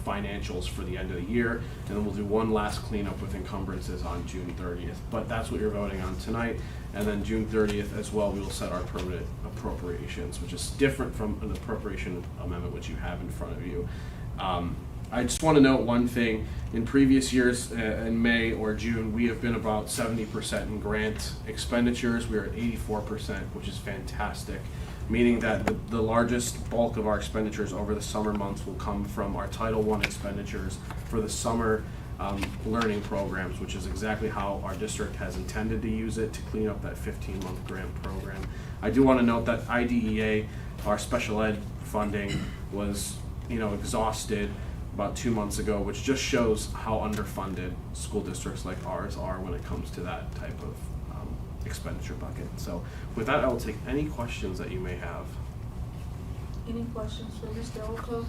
financials for the end of the year, and then we'll do one last cleanup with encumbrances on June 30th. But that's what you're voting on tonight. And then June 30th as well, we will set our permanent appropriations, which is different from an appropriation amendment which you have in front of you. I just want to note one thing. In previous years, in May or June, we have been about 70% in grant expenditures. We are at 84%, which is fantastic, meaning that the largest bulk of our expenditures over the summer months will come from our Title I expenditures for the summer learning programs, which is exactly how our district has intended to use it to clean up that 15-month grant program. I do want to note that IDEA, our special ed funding, was exhausted about 2 months ago, which just shows how underfunded school districts like ours are when it comes to that type of expenditure bucket. So with that, I will take any questions that you may have. Any questions for Mr. Oko?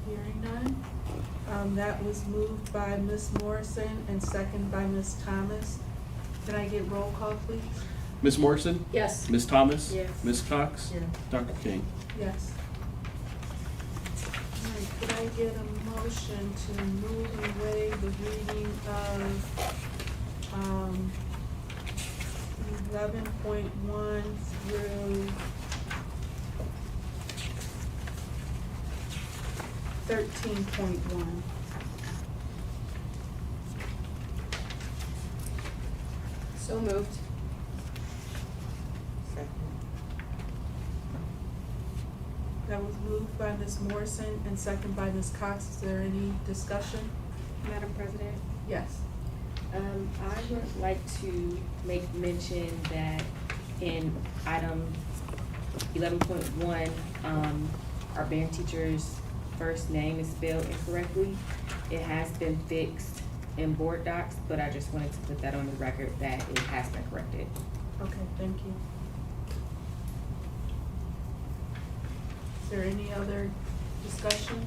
Hearing none. That was moved by Ms. Morrison and second by Ms. Thomas. Can I get roll call, please? Ms. Morrison? Yes. Ms. Thomas? Yes. Ms. Cox? Yes. Dr. King? Yes. All right, could I get a motion to move and waive the reading of 11.1 through 13.1? So moved. Second. That was moved by Ms. Morrison and second by Ms. Cox. Is there any discussion? Madam President? Yes. I would like to make mention that in item 11.1, our band teacher's first name is spelled incorrectly. It has been fixed in board docs, but I just wanted to put that on the record that it has been corrected. Okay, thank you. Is there any other discussion?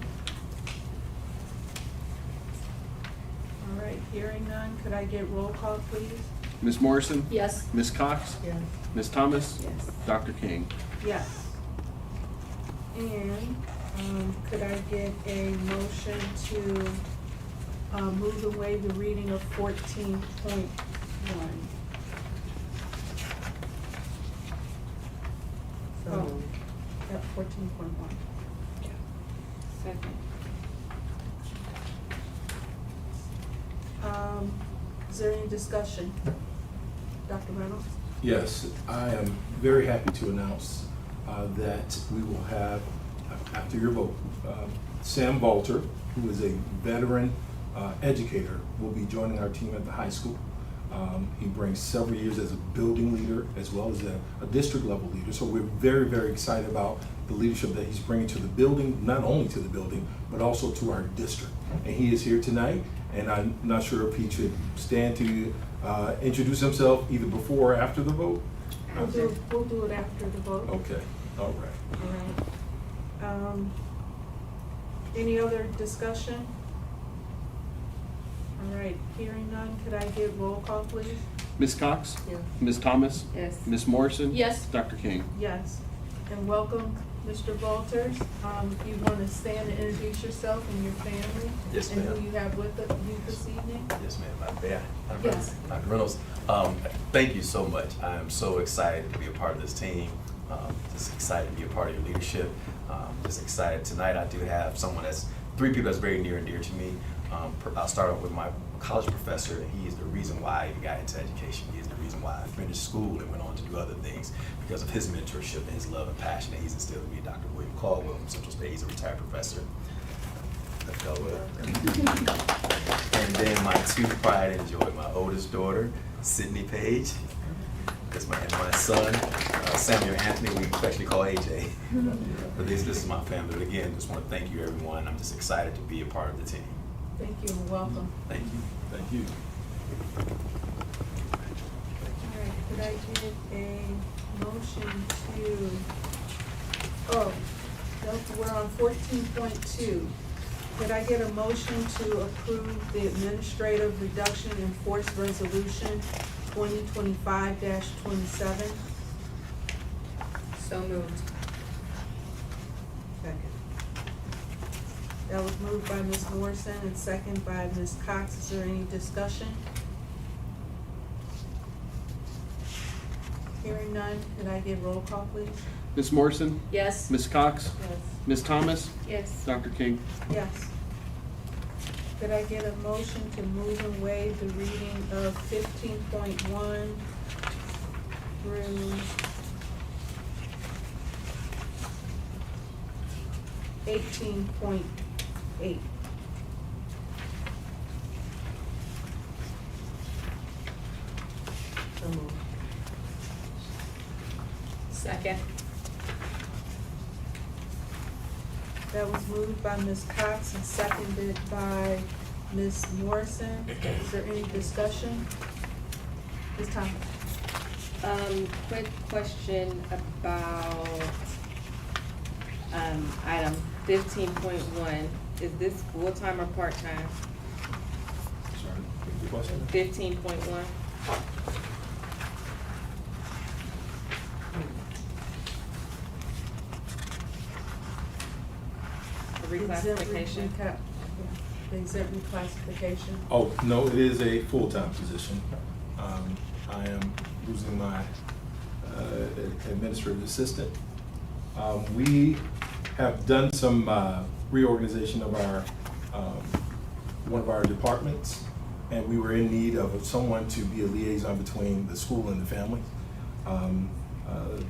All right, hearing none, could I get roll call, please? Ms. Morrison? Yes. Ms. Cox? Yes. Ms. Thomas? Yes. Dr. King? Yes. And, could I get a motion to, move away the reading of 14.1? So Oh. moved. Yep, 14.1. Second. Is there any discussion? Dr. Reynolds? Yes, I am very happy to announce that we will have, after your vote, Sam Valter, who is a veteran educator, will be joining our team at the high school. He brings several years as a building leader as well as a district level leader. So we're very, very excited about the leadership that he's bringing to the building, not only to the building, but also to our district. And he is here tonight, and I'm not sure if he should stand to introduce himself either before or after the vote. We'll do it after the vote. Okay, all right. All right. Any other discussion? All right, hearing none, could I get roll call, please? Ms. Cox? Yes. Ms. Thomas? Yes. Ms. Morrison? Yes. Dr. King? Yes. And welcome, Mr. Walters. You want to stand and introduce yourself and your family? Yes, And ma'am. who you have with you this evening? Yes, ma'am. Yes. Dr. Reynolds, thank you so much. I am so excited to be a part of this team. Just excited to be a part of your leadership. Just excited tonight. I do have three people that's very near and dear to me. I'll start off with my college professor, and he is the reason why I even got into education. He is the reason why I finished school and went on to do other things because of his mentorship and his love and passion that he's instilled in me. Dr. William Caldwell from Central State, he's a retired professor. Let's go with. And then my two pride and joy, my oldest daughter, Sydney Page, and my son, Samuel Anthony, we affectionately call AJ. But this is my family. But again, just want to thank you, everyone. I'm just excited to be a part of the team. Thank you and welcome. Thank you. Thank you. All right, could I get a motion to, we're on 14.2. Could I get a motion to approve the administrative reduction in force resolution 2025-27? So moved. Second. That was moved by Ms. Morrison and second by Ms. Cox. Is there any discussion? Hearing none, could I get roll call, please? Ms. Morrison? Yes. Ms. Cox? Yes. Ms. Thomas? Yes. Dr. King? Yes. Could I get a motion to move and waive the reading of 15.1 through 18.8? So moved. Second. That was moved by Ms. Cox and seconded by Ms. Morrison. Is there any discussion? Ms. Thomas? Quick question about, item 15.1. Is this full-time or part-time? Sorry, repeat the question? 15.1? The reclassification? The exempt reclassification. Oh, no, it is a full-time position. I am losing my administrative assistant. We have done some reorganization of our, one of our departments, and we were in need of someone to be a liaison between the school and the family.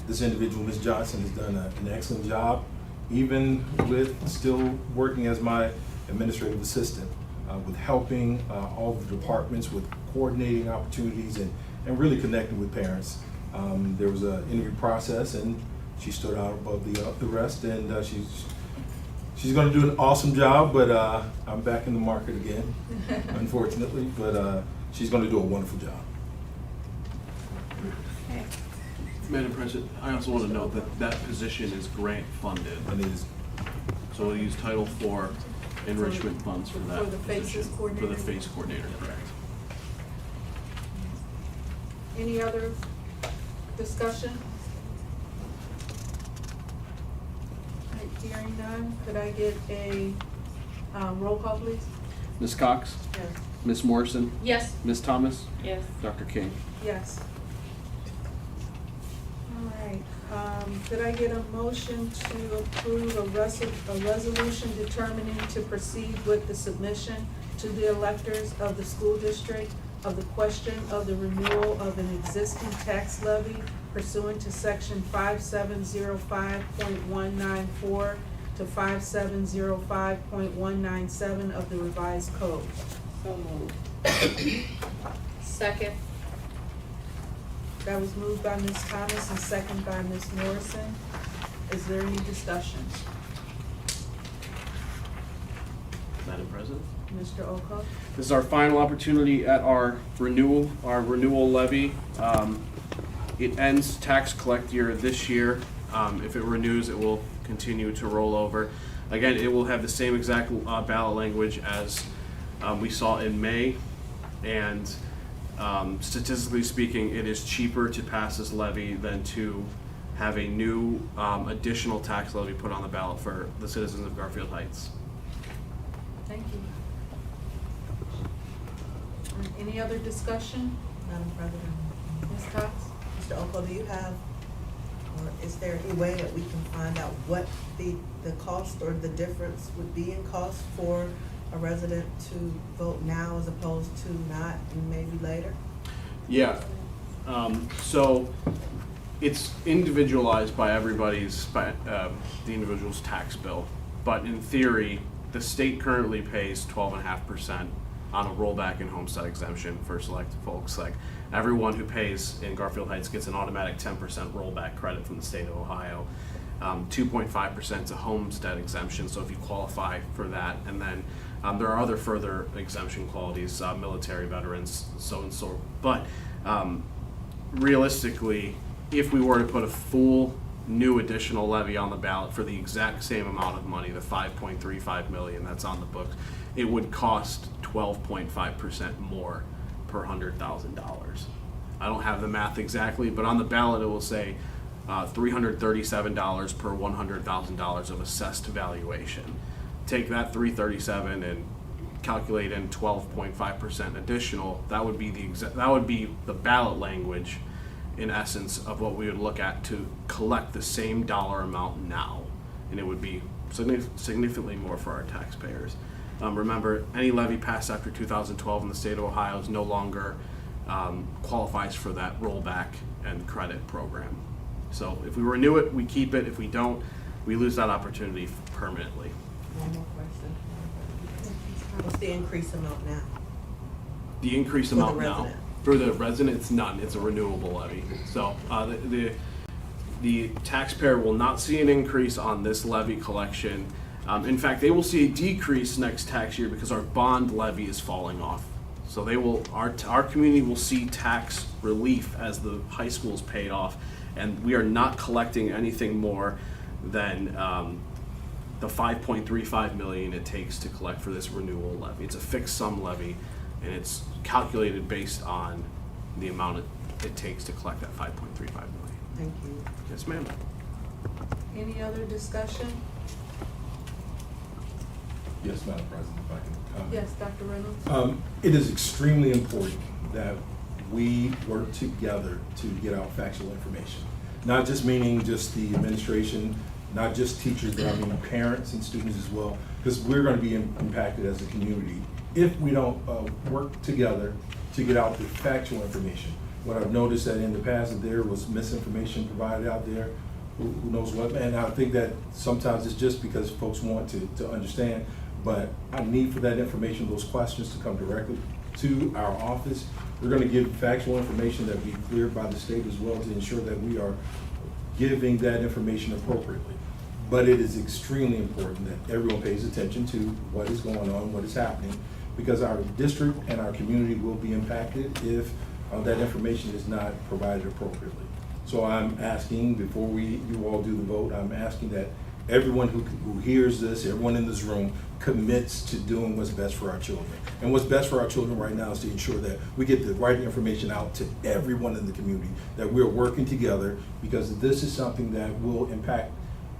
This individual, Ms. Johnson, has done an excellent job, even with still working as my administrative assistant, with helping all the departments with coordinating opportunities and really connecting with parents. There was an interview process, and she stood out above the rest, and she's going to do an awesome job. But I'm back in the market again, unfortunately. But she's going to do a wonderful job. Okay. Madam President, I also want to note that that position is grant funded. And it is So we'll use Title IV enrichment funds for that For the FACES position. coordinator? For the FACE coordinator, correct. Any other discussion? All right, hearing none, could I get a roll call, please? Ms. Cox? Yes. Ms. Morrison? Yes. Ms. Thomas? Yes. Dr. King? Yes. All right. right, could I get a motion to approve a resolution determining to proceed with the submission to the electors of the school district of the question of the renewal of an existing tax levy pursuant to section 5705.194 to 5705.197 of the revised code? So moved. Second. That was moved by Ms. Thomas and second by Ms. Morrison. Is there any discussion? Madam President? Mr. Okoth? This is our final opportunity at our renewal levy. It ends tax collect year this year. If it renews, it will continue to roll over. Again, it will have the same exact ballot language as we saw in May, and statistically speaking, it is cheaper to pass this levy than to have a new additional tax levy put on the ballot for the citizens of Garfield Heights. Thank you. Any other discussion? Madam President. Ms. Cox? Mr. Oko, do you have, or is there any way that we can find out what the cost or the difference would be in cost for a resident to vote now as opposed to not and maybe later? Yeah, so it's individualized by the individual's tax bill. But in theory, the state currently pays 12.5% on a rollback and homestead exemption for select folks. Like everyone who pays in Garfield Heights gets an automatic 10% rollback credit from the state of Ohio. 2.5% is a homestead exemption, so if you qualify for that, and then there are other further exemption qualities, military veterans, so and so. But realistically, if we were to put a full new additional levy on the ballot for the exact same amount of money, the $5.35 million that's on the books, it would cost 12.5% more per $100,000. I don't have the math exactly, but on the ballot it will say $337 per $100,000 of assessed valuation. Take that $337 and calculate in 12.5% additional. That would be the ballot language, in essence, of what we would look at to collect the same dollar amount now, and it would be significantly more for our taxpayers. Remember, any levy passed after 2012 in the state of Ohio is no longer qualifies for that rollback and credit program. So if we renew it, we keep it. If we don't, we lose that opportunity permanently. One more question. What's the increase amount now? The increase For the amount now resident. for the resident, it's none. It's a renewable levy. So the taxpayer will not see an increase on this levy collection. In fact, they will see a decrease next tax year because our bond levy is falling off. So they will, our community will see tax relief as the high school's paid off, and we are not collecting anything more than the $5.35 million it takes to collect for this renewal levy. It's a fixed sum levy, and it's calculated based on the amount it takes to collect that $5.35 million. Thank you. Yes, ma'am. Any other discussion? Yes, Madam President, if I can comment. Yes, Dr. Reynolds? It is extremely important that we work together to get out factual information. Not just meaning just the administration, not just teachers, but I mean parents and students as well, because we're going to be impacted as a community if we don't work together to get out the factual information. What I've noticed that in the past that there was misinformation provided out there, who knows what, and I think that sometimes it's just because folks want to understand, but I need for that information, those questions to come directly to our office. We're going to give factual information that be cleared by the state as well to ensure that we are giving that information appropriately. But it is extremely important that everyone pays attention to what is going on, what is happening, because our district and our community will be impacted if that information is not provided appropriately. So I'm asking, before you all do the vote, I'm asking that everyone who hears this, everyone in this room, commits to doing what's best for our children. And what's best for our children right now is to ensure that we get the right information out to everyone in the community, that we're working together, because this is something that will impact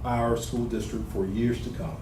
our school district for years to come.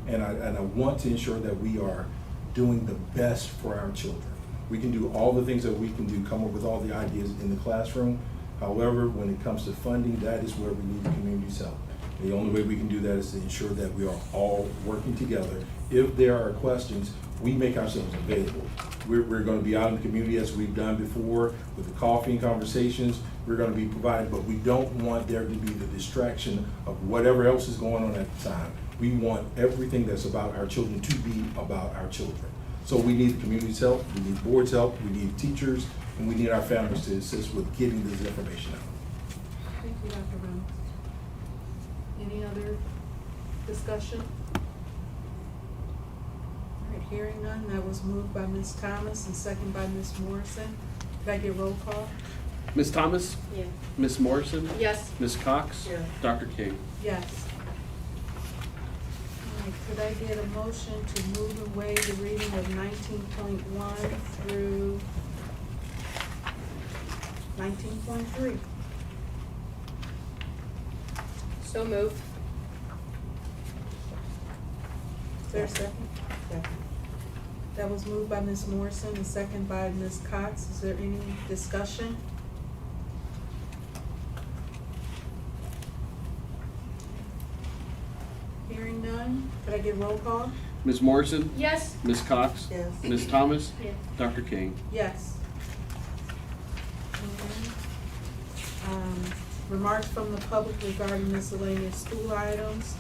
And I want to ensure that we are doing the best for our children. We can do all the things that we can do, come up with all the ideas in the classroom, However, when it comes to funding, that is where we need the community's help. The only way we can do that is to ensure that we are all working together. If there are questions, we make ourselves available. We're going to be out in the community as we've done before with the coffee and conversations. We're going to be providing, but we don't want there to be the distraction of whatever else is going on at the time. We want everything that's about our children to be about our children. So we need the community's help, we need board's help, we need teachers, and we need our families to assist with getting this information out. Thank you, Dr. Reynolds. Any other discussion? All right, hearing none, that was moved by Ms. Thomas and second by Ms. Morrison. Could I get roll call? Ms. Thomas? Yeah. Ms. Morrison? Yes. Ms. Cox? Yes. Dr. King? Yes. All right, could I get a motion to move and waive the reading of 19.1 through 19.3? So moved. Is there a second? Second. That was moved by Ms. Morrison and second by Ms. Cox. Is there any discussion? Hearing none, could I get roll call? Ms. Morrison? Yes. Ms. Cox? Yes. Ms. Thomas? Yes. Dr. King? Yes. Remarks from the public regarding miscellaneous school items.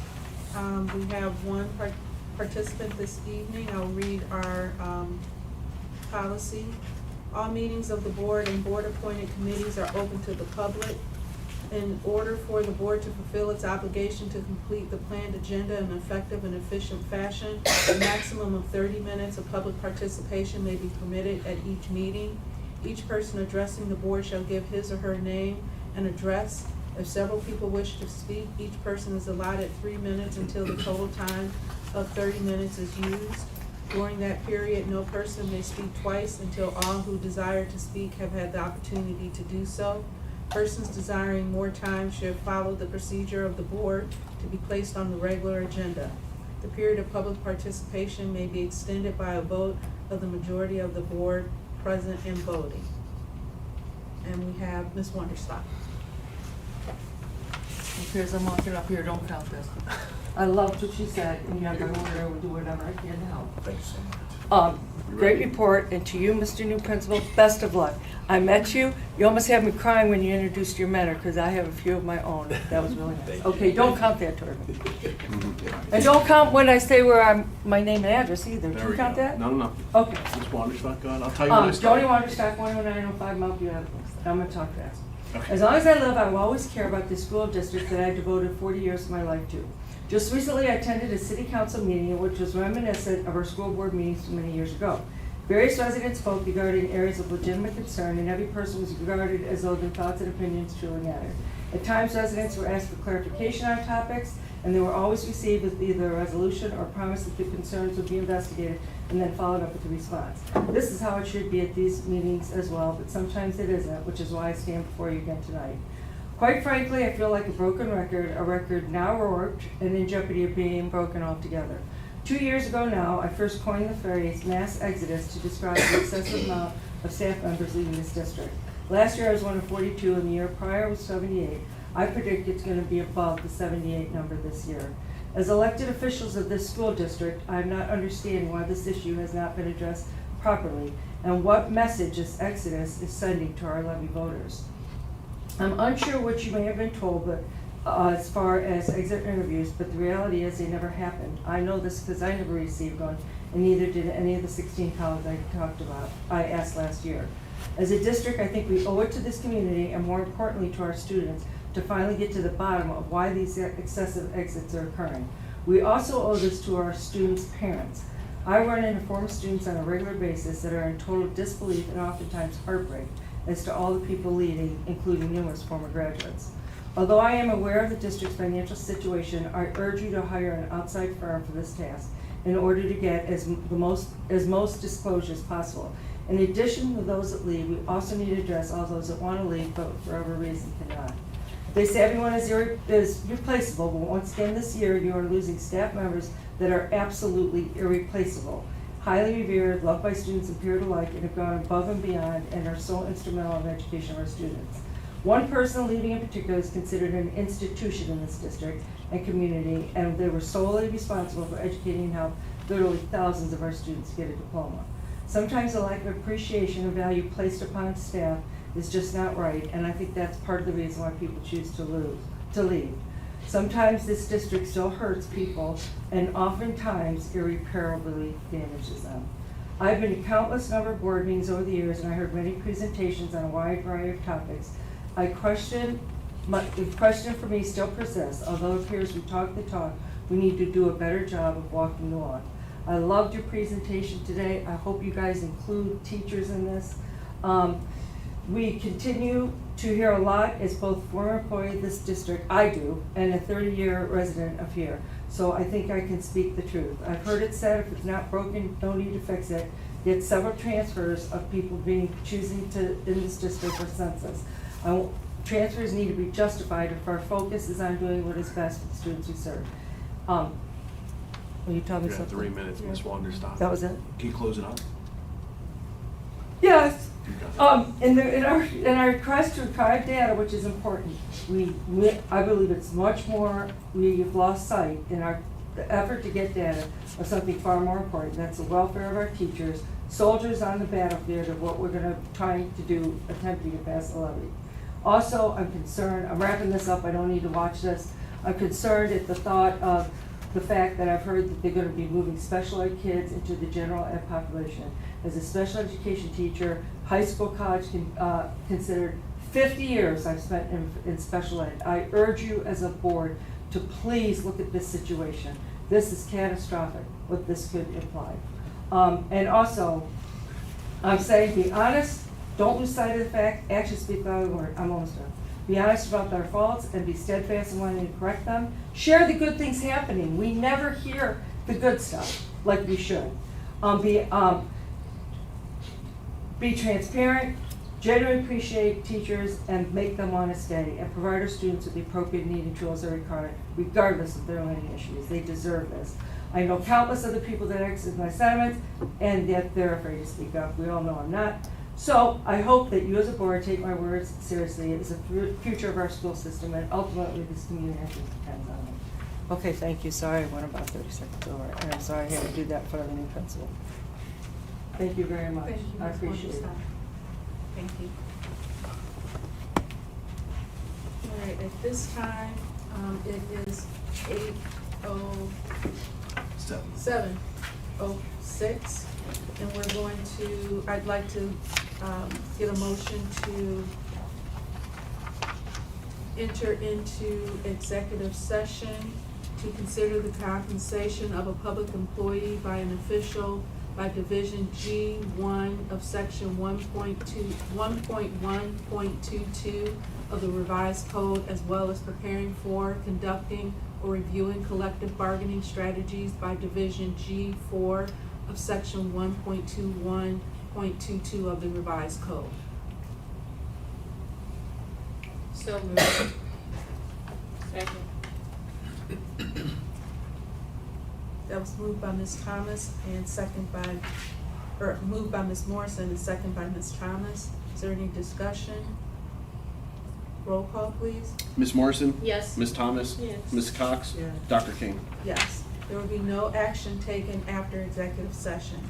We have one participant this evening. I'll read our policy. All meetings of the board and board-appointed committees are open to the public. In order for the board to fulfill its obligation to complete the planned agenda in an effective and efficient fashion, a maximum of 30 minutes of public participation may be permitted at each meeting. Each person addressing the board shall give his or her name and address. If several people wish to speak, each person is allotted 3 minutes until the total time of 30 minutes is used. During that period, no person may speak twice until all who desire to speak have had the opportunity to do so. Persons desiring more time should follow the procedure of the board to be placed on the regular agenda. The period of public participation may be extended by a vote of the majority of the board present and voting. And we have Ms. Wonderstock. Okay, as I'm walking up here, don't count this. I loved what she said, and you have my order, I will do whatever I can to help. Thank you so much. Great report, and to you, Mr. New Principal, best of luck. I met you, you almost had me crying when you introduced your mentor, because I have a few of my own. That was really nice. Okay, don't count that toward me. And don't count when I say where I'm, my name and address either. Do There you we count go. that? No. Okay. Ms. Wanderstock, go ahead. I'll tell you when I Joni start. Wanderstock, 10905 Mount View Avenue. I'm gonna talk fast. Okay. As long as I live, I will always care about the school district that I devoted 40 years of my life to. Just recently, I attended a city council meeting which was reminiscent of our school board meetings from many years ago. Various residents spoke regarding areas of legitimate concern, and every person was regarded as though their thoughts and opinions truly mattered. At times, residents were asked for clarification on topics, and they were always received with either a resolution or promise that the concerns would be investigated and then followed up with a response. This is how it should be at these meetings as well, but sometimes it isn't, which is why I stand before you again tonight. Quite frankly, I feel like a broken record, a record now warped and in jeopardy of being broken altogether. 2 years ago now, I first coined the phrase mass exodus to describe the excessive amount of staff members leaving this district. Last year I was one of 42, and the year prior was 78. I predict it's going to be above the 78 number this year. As elected officials of this school district, I am not understanding why this issue has not been addressed properly and what message this exodus is sending to our levy voters. I'm unsure what you may have been told, but as far as exit interviews, but the reality is they never happened. I know this because I never received one, and neither did any of the 16 colleagues I asked last year. As a district, I think we owe it to this community, and more importantly to our students, to finally get to the bottom of why these excessive exits are occurring. We also owe this to our students' parents. I run into former students on a regular basis that are in total disbelief and oftentimes heartbreak as to all the people leaving, including numerous former graduates. Although I am aware of the district's financial situation, I urge you to hire an outside firm for this task in order to get as most disclosure as possible. In addition to those that leave, we also need to address all those that want to leave but for whatever reason cannot. They say everyone is replaceable, but once again this year you are losing staff members that are absolutely irreplaceable. Highly revered, loved by students and peers alike, and have gone above and beyond and are so instrumental in the education of our students. One person leaving in particular is considered an institution in this district and community, and they were solely responsible for educating and help literally thousands of our students get a diploma. Sometimes the lack of appreciation and value placed upon staff is just not right, and I think that's part of the reason why people choose to leave. Sometimes this district still hurts people and oftentimes irreparably damages them. I've been to countless number of board meetings over the years, and I heard many presentations on a wide variety of topics. The question for me still persists. Although it appears we talk the talk, we need to do a better job of walking the walk. I loved your presentation today. I hope you guys include teachers in this. We continue to hear a lot as both former employee of this district, I do, and a 30-year resident of here. So I think I can speak the truth. I've heard it said, if it's not broken, don't need to fix it. Yet several transfers of people choosing to in this district for census. Transfers need to be justified if our focus is on doing what is best for the students we serve. Will you tell me You have something? 3 minutes, Ms. Wanderstock. That was it? Can you close it up? Yes. You got it. In our quest to acquire data, which is important, I believe it's much more, we've lost sight in the effort to get data of something far more important. That's the welfare of our teachers, soldiers on the battlefield of what we're trying to do, attempting to pass the levy. Also, I'm concerned, I'm wrapping this up, I don't need to watch this. I'm concerned at the thought of the fact that I've heard that they're gonna be moving special ed kids into the general ed population. As a special education teacher, high school, college considered 50 years I've spent in special ed. I urge you as a board to please look at this situation. This is catastrophic, what this could imply. And also, I'm saying be honest, don't lose sight of the fact, actions speak louder than words. I'm almost done. Be honest about our faults and be steadfast in wanting to correct them. Share the good things happening. We never hear the good stuff like we should. Be transparent, genuinely appreciate teachers, and make them want to stay, and provide our students with the appropriate needed tools they're required, regardless of their learning issues. They deserve this. I know countless other people that exit my sentiments, and yet they're afraid to speak up. We all know I'm not. So I hope that you as a board take my words seriously. It's the future of our school system, and ultimately this community I think depends on it. Okay, thank you. Sorry I went about 30 seconds over, and I'm sorry I had to do that for the new principal. Thank you very much. Thank you, I Ms. appreciate it. Wonderstock. Thank you. All right, at this time, it is 7:06, and we're going to, I'd like to get a motion to enter into executive session to consider the compensation of a public employee by an official by Division G1 of Section 1.1.22 of the revised code, as well as preparing for, conducting, or reviewing collective bargaining strategies by Division G4 of Section 1.21.22 of the revised code. So moved. Second. That was moved by Ms. Thomas and moved by Ms. Morrison and second by Ms. Thomas. Is there any discussion? Roll call, please. Ms. Morrison? Yes. Ms. Thomas? Yes. Ms. Cox? Yes. Dr. King? Yes. There will be no action taken after executive session.